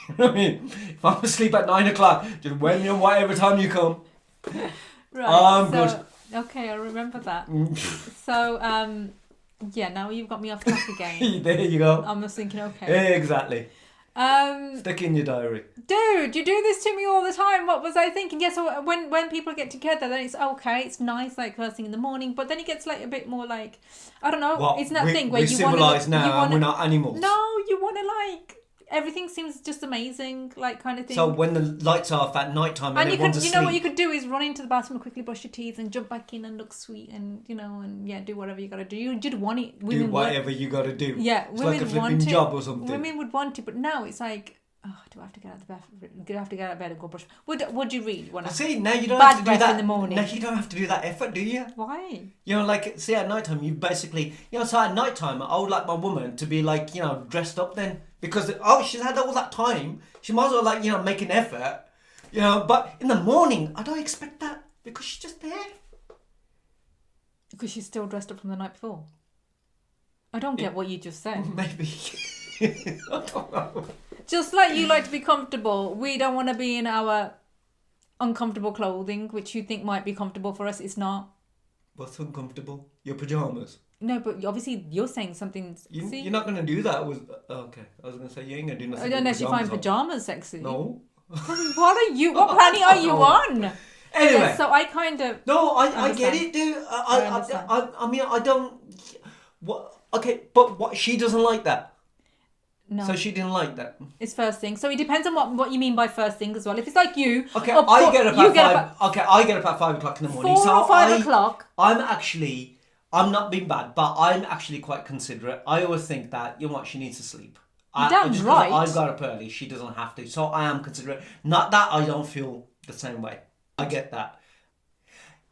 You know what I mean? If I'm asleep at 9 o'clock, just wake me up whatever time you come. Right. I'm good. Okay, I'll remember that. So, yeah, now you've got me off track again. There you go. I'm just thinking, okay. Exactly. Stick in your diary. Dude, you do this to me all the time. What was I thinking? Yeah, so when people get together, then it's okay, it's nice, like first thing in the morning. But then it gets like a bit more like, I don't know. What? It's that thing where we're you civilized wanna, now, and we're not animals. No, you want to like everything seems just amazing, like kind of thing. So when the lights are off at night time and everyone's asleep, you know what you could do is run into the bathroom and quickly brush your teeth and jump back in and look sweet and do whatever you got to do. You'd want it. Do whatever you got to do. Yeah, it's women like a flipping want it. job or something. Women would want it, but now it's like, oh, do I have to get out of the bathroom? Do I have to get out of bed and go brush? Would you really want to? See, now you don't bad have to do breath that in the morning? Now you don't have to do that effort, do you? Why? Like, see, at night time, you basically, so at night time, I would like my woman to be like, dressed up then. Because, she's had all that time. She might as well, like, make an effort. But in the morning, I don't expect that. Because she's just there. Because she's still dressed up from the night before. I don't get what you just said. Maybe. I don't know. Just like you like to be comfortable, we don't want to be in our uncomfortable clothing, which you think might be comfortable for us. It's not. What's uncomfortable? Your pajamas? No, but obviously you're saying something. You're not going to do that with... okay, I was going to say you ain't going to do nothing unless you find pajamas sexy. No. What planet are you on? Anyway. Yeah, so I kind of... No, I get it, dude. I mean, I don't... What? Okay, but what? She doesn't like that. No. So she didn't like that. It's first thing. So it depends on what you mean by first thing as well. If it's like you... Okay, I get up at 5... Okay, I get up at 5 o'clock in the morning. 4 or 5 o'clock. I'm not being bad, but I'm actually quite considerate. I always think that, she needs to sleep. Damn right. I got up early, she doesn't have to. So I am considerate. Not that I don't feel the same way. I get that.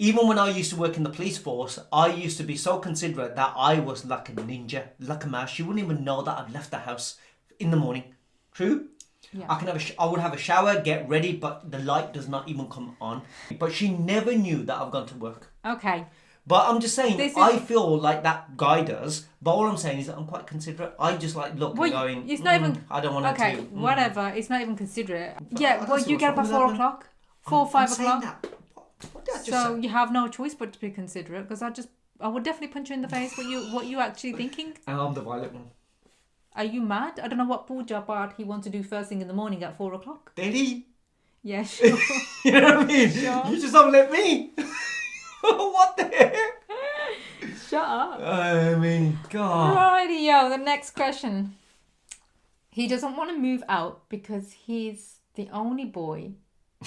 Even when I used to work in the police force, I used to be so considerate that I was like a ninja, like a mouse. She wouldn't even know that I'd left the house in the morning. True? Yeah. I would have a shower, get ready, but the light does not even come on. But she never knew that I've gone to work. Okay. But I'm just saying, I feel like that guy does. But all I'm saying is that I'm quite considerate. I just like look and going, it's not even, I don't want to. Okay, whatever. It's not even considerate. Yeah, well, you get up at 4 o'clock. 4 or 5 o'clock. What did I just so say? you have no choice but to be considerate, because I would definitely punch you in the face. What you actually thinking? I'm the violent one. Are you mad? I don't know what puja part he wants to do first thing in the morning at 4 o'clock. Did he? Yeah, sure. You know what I mean? Sure. You just don't let me. What the heck? Shut up. I mean, God. Rightio, the next question. He doesn't want to move out because he's the only boy.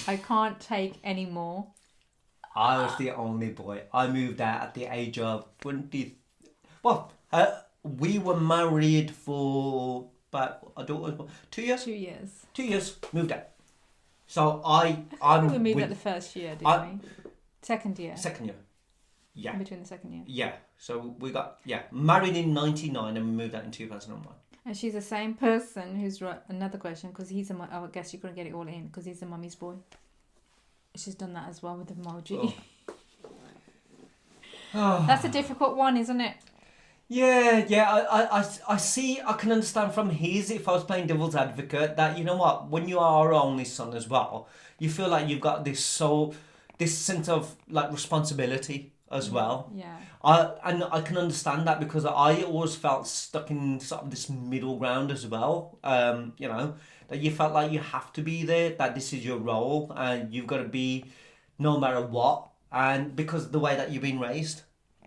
I can't take any more. I was the only boy. I moved out at the age of 20. Well, we were married for about 2 years. 2 years. 2 years. Moved out. So I think we moved out the first year, didn't we? Second year. Second year. Yeah. In between the second year. Yeah. So we got married in 1999 and we moved out in 2001. And she's the same person who's another question, because he's a... I guess you couldn't get it all in because he's a mummy's boy. She's done that as well with the emoji. Oh. That's a difficult one, isn't it? Yeah. I see. I can understand from his, if I was playing devil's advocate, that, you know what, when you are our only son as well, you feel like you've got this sense of like responsibility as well. Yeah. And I can understand that, because I always felt stuck in sort of this middle ground as well. That you felt like you have to be there, that this is your role and you've got to be no matter what. And because of the way that you've been raised,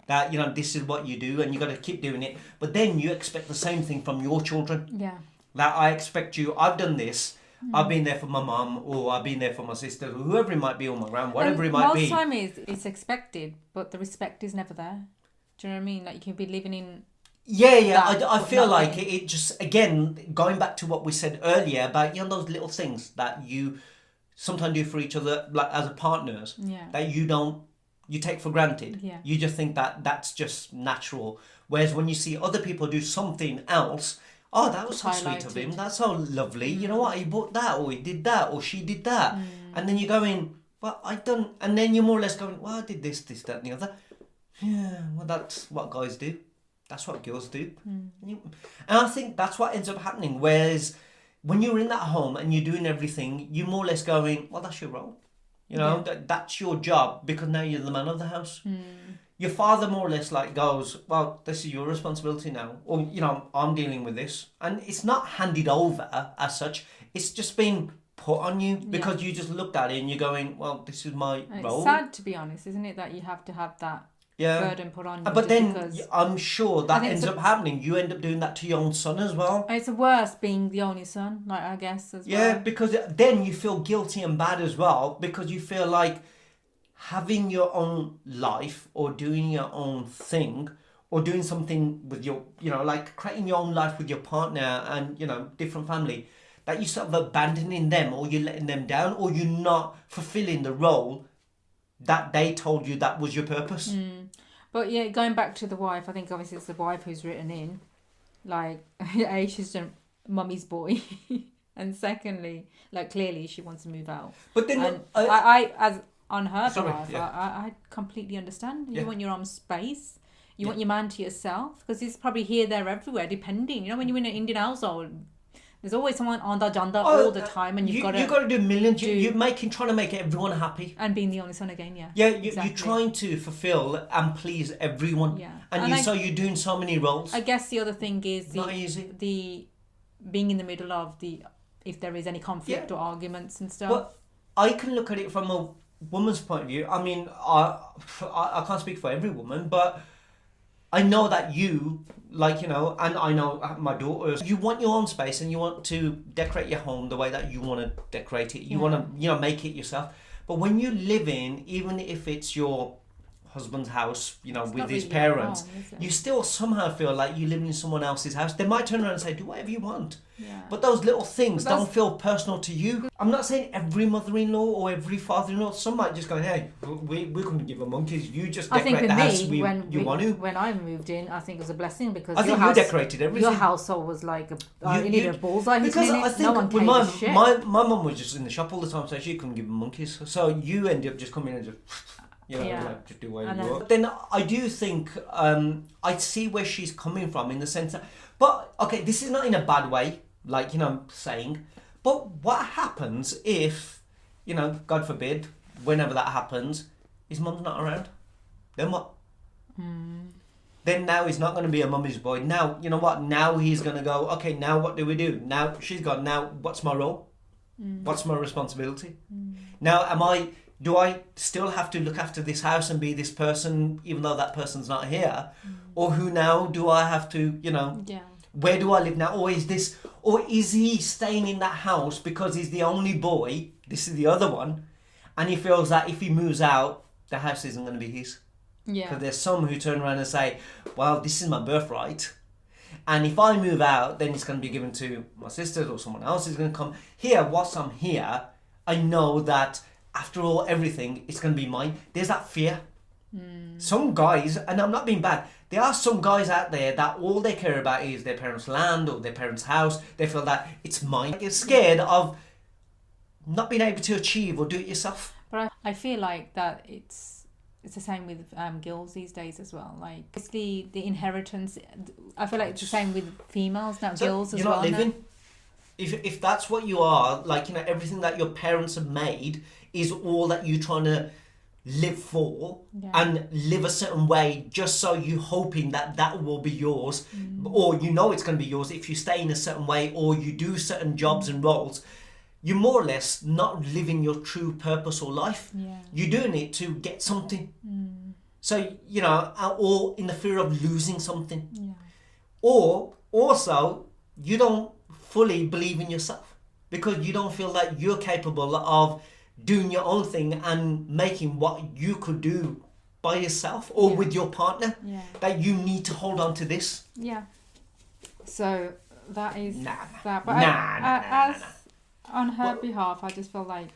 that, this is what you do and you got to keep doing it. But then you expect the same thing from your children. Yeah. That I expect you, I've done this. I've been there for my mum, or I've been there for my sister, whoever it might be on my ground, whatever it might be. Most time it's expected, but the respect is never there. Do you know what I mean? Like, you can be living in... Yeah. I feel like it just, again, going back to what we said earlier about, those little things that you sometimes do for each other, like as a partners, that you take for granted. Yeah. You just think that that's just natural. Whereas when you see other people do something else, oh, that was so sweet highlighted. of him. That's so lovely. You know what? He bought that, or he did that, or she did that. And then you're going, well, I done. And then you're more or less going, well, I did this, that, and the other. Yeah, well, that's what guys do. That's what girls do. And I think that's what ends up happening. Whereas when you're in that home and you're doing everything, you're more or less going, well, that's your role. You know, that's your job, because now you're the man of the house. Your father more or less like goes, well, this is your responsibility now. Or, you know, I'm dealing with this. And it's not handed over as such. It's just been put on you because you just looked at it and you're going, well, this is my role. It's sad, to be honest, isn't it, that you have to have that burden put on you. But then I'm sure that ends up happening. You end up doing that to your own son as well. It's worse being the only son, like, I guess, as well. Yeah, because then you feel guilty and bad as well, because you feel like having your own life or doing your own thing or doing something with your, you know, like creating your own life with your partner and, you know, different family, that you're sort of abandoning them, or you're letting them down, or you're not fulfilling the role that they told you that was your purpose. But yeah, going back to the wife, I think obviously it's the wife who's written in, like, A, she's a mummy's boy, and secondly, like, clearly she wants to move out. But then and I as on her Sorry, behalf, I completely understand. Yeah. You want your own space. You want your man to yourself, because he's probably here, there, everywhere, depending. You know, when you're in an Indian household, there's always someone on the janda all the time, and you've got to do millions. You're trying to make everyone happy, and being the only son again. You're trying to fulfill and please everyone. And you're doing so many roles. I guess the other thing is not easy. The being in the middle of if there is any conflict or arguments and stuff. But I can look at it from a woman's point of view. I mean, I can't speak for every woman, but I know that you, like, you know, and I know my daughters, you want your own space and you want to decorate your home the way that you want to decorate it. You want to, you know, make it yourself. But when you live in, even if it's your husband's house, you know, with his parents, you still somehow feel like you live in someone else's house. They might turn around and say, do whatever you want. But those little things don't feel personal to you. I'm not saying every mother-in-law or every father-in-law. Some might just go, hey, we couldn't give a monkeys. You just decorate the house you want to. When I moved in, I think it was a blessing, because I think you decorated everything. Your household was like you needed a bullseye. Because I think no one cared a shit. my mum was just in the shop all the time, so she couldn't give them monkeys. So you ended up just coming in and just... You know, like, just do whatever you want. Then I do think I see where she's coming from, in the sense that, but okay, this is not in a bad way, like, you know, saying, but what happens if, you know, God forbid, whenever that happens, his mum's not around? Then what? Then now he's not going to be a mummy's boy. Now, you know what? Now he's going to go, okay, now what do we do? Now she's gone, now what's my role? What's my responsibility? Now do I still have to look after this house and be this person, even though that person's not here? Or who now do I have to, you know, where do I live now? Or is he staying in that house because he's the only boy? This is the other one. And he feels that if he moves out, the house isn't going to be his. Because there's some who turn around and say, well, this is my birthright. And if I move out, then it's going to be given to my sisters, or someone else is going to come. Here, whilst I'm here, I know that after all, everything, it's going to be mine. There's that fear. Some guys, and I'm not being bad, there are some guys out there that all they care about is their parents' land or their parents' house. They feel that it's mine. They're scared of not being able to achieve or do it yourself. But I feel like that it's the same with girls these days as well. Like, basically the inheritance, I feel like it's the same with females now, girls as well. You're not living. If that's what you are, like, you know, everything that your parents have made is all that you're trying to live for and live a certain way, just so you're hoping that will be yours, or you know it's going to be yours if you stay in a certain way or you do certain jobs and roles. You're more or less not living your true purpose or life. You're doing it to get something. So, you know, or in the fear of losing something. Or also, you don't fully believe in yourself because you don't feel that you're capable of doing your own thing and making what you could do by yourself or with your partner, that you need to hold on to this. So that is that. But as on her behalf, I just feel like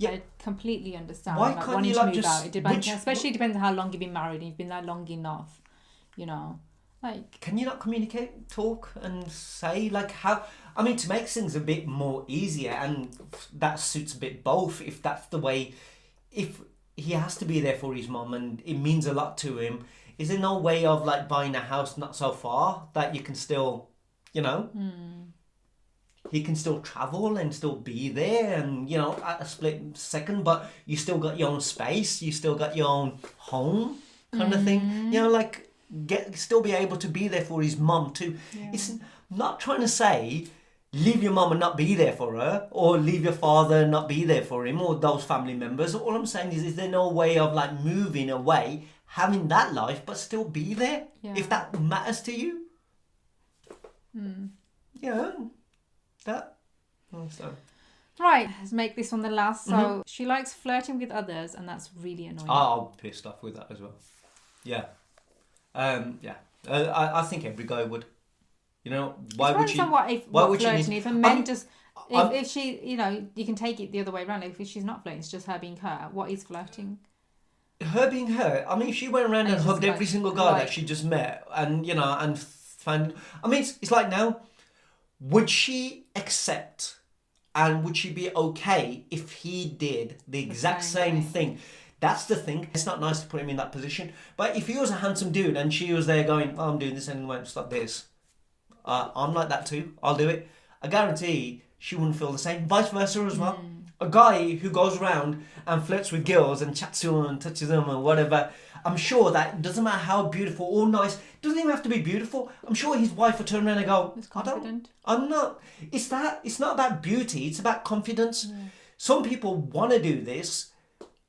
I completely understand. Why like, can't wanting you to like move just... out. It depends, especially depends on how long you've been married and you've been there long enough, you know. Like, can you not communicate, talk, and say like how? I mean, to make things a bit more easier, and that suits a bit both. If that's the way, if he has to be there for his mum and it means a lot to him, is there no way of like buying a house not so far that you can still, you know, he can still travel and still be there, and you know, at a split second, but you still got your own space, you still got your own home, kind of thing. You know, like still be able to be there for his mum too. Yeah. It's not trying to say leave your mum and not be there for her, or leave your father and not be there for him, or those family members. All I'm saying is there no way of like moving away, having that life, but still be there if that matters to you? Yeah, that. So. Right, let's make this one the last. So she likes flirting with others, and that's really annoying. I'm pissed off with that as well. Yeah. I think every guy would. You know, why would you? Why would flirting is? And men just, if she, you know, you can take it the other way around. If she's not flirting, it's just her being her. What is flirting? Her being her. I mean, if she went around and hugged every single guy that she just met, and you know, and found. I mean, it's like now, would she accept, and would she be okay if he did the exact same thing? That's the thing. It's not nice to put him in that position. But if he was a handsome dude and she was there going, "Oh, I'm doing this," and went, "Stop this." I'm like that too. I'll do it. I guarantee she wouldn't feel the same. Vice versa as well. A guy who goes around and flirts with girls and chats to them and touches them and whatever, I'm sure that it doesn't matter how beautiful or nice, it doesn't even have to be beautiful. I'm sure his wife would turn around and go, I'm not. It's not about beauty. It's about confidence. Some people want to do this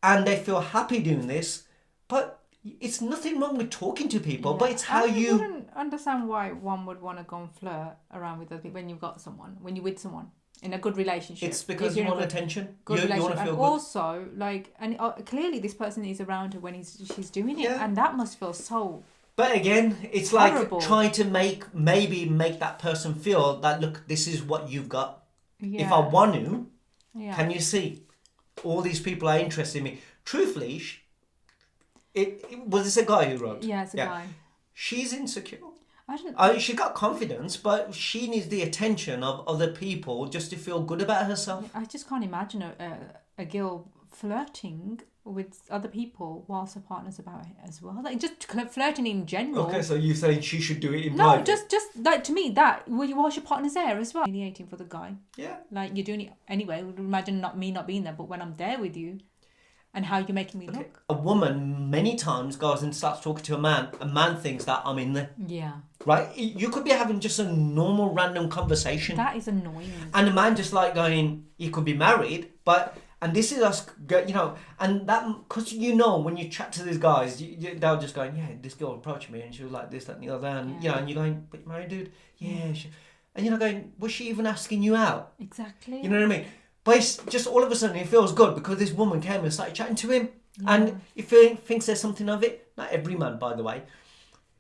and they feel happy doing this, but it's nothing wrong with talking to people, but it's how you... I wouldn't understand why one would want to go and flirt around with other people when you've got someone, when you're with someone in a good relationship. It's because you want attention. You want to feel and good. Also, like, and clearly this person is around her when she's doing it, and that must feel so... But again, it's horrible. Like trying to make that person feel that, look, this is what you've got. Yeah. If I want to, can you see? All these people are interested in me. Truthfully... was this a guy who wrote? Yeah, it's a guy. She's insecure. I she got confidence, but she needs the attention of other people just to feel good about herself. I just can't imagine a girl flirting with other people whilst her partner's about it as well. Like, just flirting in general. Okay, so you're saying she should do it in private? No, just like, to me, that whilst your partner's there as well. Humiliating for the guy. Yeah. Like, you're doing it anyway. Imagine me not being there, but when I'm there with you, and how you're making me look. A woman many times goes and starts talking to a man. A man thinks that I'm in there. Yeah. Right? You could be having just a normal random conversation. That is annoying. And a man just like going, he could be married, but... And this is us, you know, and that... Because you know, when you chat to these guys, they'll just going, yeah, this girl approached me and she was like this, that and the other. And, you know, and you're going, but you're married, dude? Yeah. And you're not going, was she even asking you out? Exactly. You know what I mean? But it's just all of a sudden it feels good because this woman came and started chatting to him. Yeah. And if he thinks there's something of it, not every man, by the way.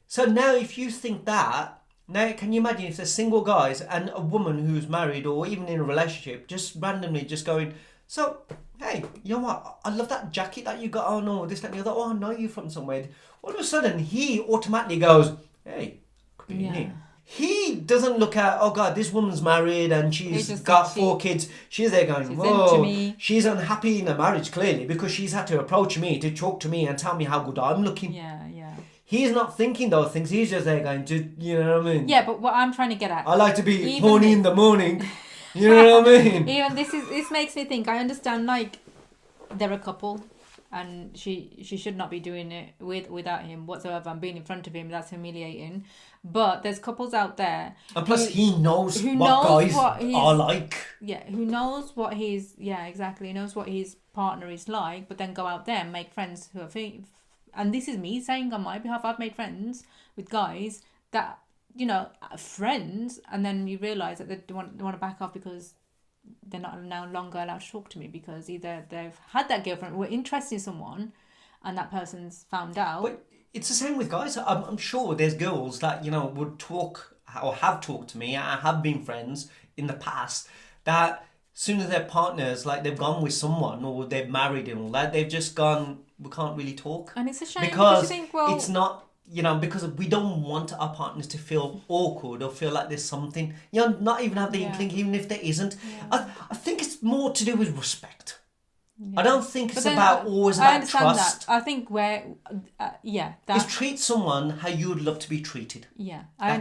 So now if you think that, now can you imagine if there's single guys and a woman who's married or even in a relationship just randomly just going, so, hey, you know what? I love that jacket that you got on or this, that and the other. Oh, I know you from somewhere. All of a sudden he automatically goes, hey, could be me. He doesn't look at, oh God, this woman's married and she's got 4 kids. She's there going, whoa, she's unhappy in her marriage, clearly, because she's had to approach me to talk to me and tell me how good I'm looking. Yeah, yeah. He's not thinking those things. He's just there going, you know what I mean? Yeah, but what I'm trying to get at... I like to be horny in the morning. You know what I mean? Even this makes me think, I understand, like, they're a couple... And she should not be doing it without him whatsoever. And being in front of him, that's humiliating. But there's couples out there. And plus, he knows what guys are like. Yeah, who knows what his... Yeah, exactly. He knows what his partner is like. But then go out there and make friends who are... And this is me saying on my behalf, I've made friends with guys that, you know, friends. And then you realise that they want to back off because... they're not no longer allowed to talk to me because either they've had that girlfriend, were interested in someone, and that person's found out. But it's the same with guys. I'm sure there's girls that, you know, would talk or have talked to me and have been friends in the past that as soon as their partners, like they've gone with someone or they've married and all that, they've just gone, we can't really talk. And it's a shame because you think, well... it's not because we don't want our partners to feel awkward or feel like there's something, not even have the inkling, even if there isn't. Yeah. I think it's more to do with respect. Yeah. I don't think it's always about trust. That. I think is treat someone how you would love to be treated. Yeah, I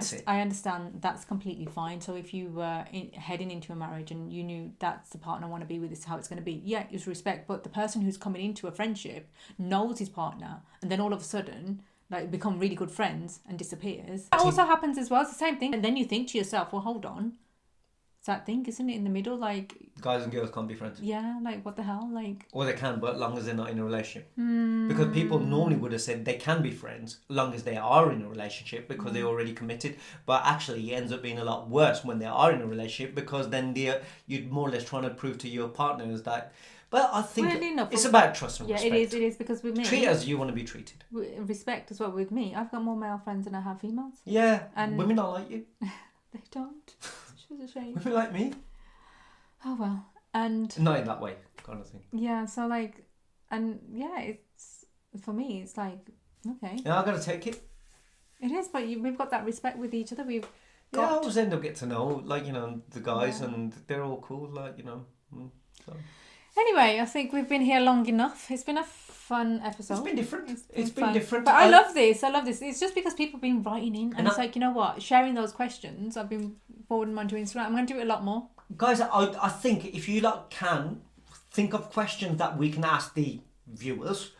understand that's completely fine. So if you were heading into a marriage and you knew that's the partner I want to be with, this is how it's going to be. Yeah, it's respect. But the person who's coming into a friendship knows his partner, and then all of a sudden, like, become really good friends and disappears. That also happens as well. It's the same thing. And then you think to yourself, well, hold on. It's that thing, isn't it, in the middle? Like, guys and girls can't be friends. Yeah, like, what the hell? Like, or they can, but as long as they're not in a relationship. Because people normally would have said they can be friends as long as they are in a relationship because they're already committed. But actually, it ends up being a lot worse when they are in a relationship because then you're more or less trying to prove to your partners that. But I think it's about trust and respect. Yeah, it is because with me, treat as you want to be treated. Respect as well. With me, I've got more male friends than I have females. Yeah, and women don't like you. They don't. It's a shame. Women like me. Oh well, and not in that way, kind of thing. Yeah, so like, and yeah, it's for me. It's like, okay. Yeah, I gotta take it. It is, but we've got that respect with each other. I always end up getting to know, like, the guys, and they're all cool, like, so. Anyway, I think we've been here long enough. It's been a fun episode. It's been different. It's been different. But I love this. It's just because people have been writing in. And it's like, you know what? Sharing those questions. I've been forwarding mine to Instagram. I'm going to do it a lot more. Guys, I think if you can think of questions that we can ask the viewers,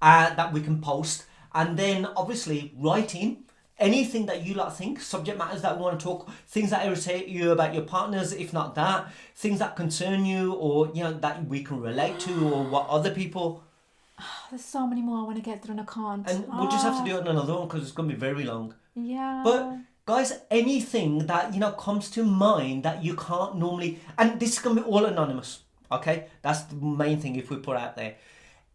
that we can post. And then, obviously, write in. Anything that you think, subject matters that we want to talk, things that irritate you about your partners, if not that, things that concern you or, that we can relate to or what other people... There's so many more I want to get through and I can't. And we'll just have to do it on another one because it's going to be very long. Yeah. But, guys, anything that, comes to mind that you can't normally... And this is going to be all anonymous, okay? That's the main thing if we put out there.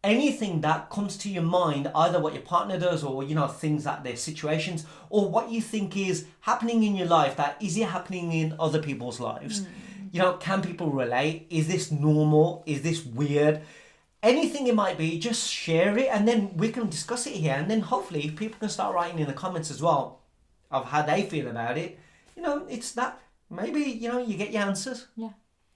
Anything that comes to your mind, either what your partner does or, things that their situations or what you think is happening in your life that is it happening in other people's lives? Can people relate? Is this normal? Is this weird? Anything it might be, just share it and then we can discuss it here. And then hopefully people can start writing in the comments as well of how they feel about it. It's that maybe, you get your answers. Yeah.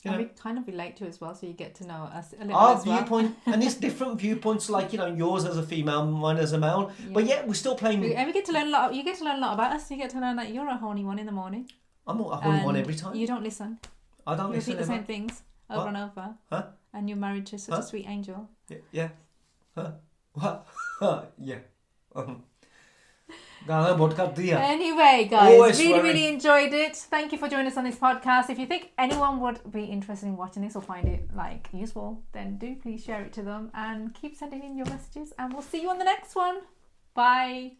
And we kind of relate to it as well, so you get to know us a little our as well. viewpoint, and it's different viewpoints, like yours as a female, mine as a male. Yeah. But yet we're still playing. And we get to learn a lot. You get to learn a lot about us. You get to learn that you're a horny one in the morning. I'm not a horny one every time. You don't listen. I don't listen. You repeat the same things over and over. Huh? And you're married to such a sweet angel. Yeah. Huh? What? Yeah. Anyway, guys, really enjoyed it. Thank you for joining us on this podcast. If you think anyone would be interested in watching this or find it useful, then do please share it to them and keep sending in your messages and we'll see you on the next one. Bye.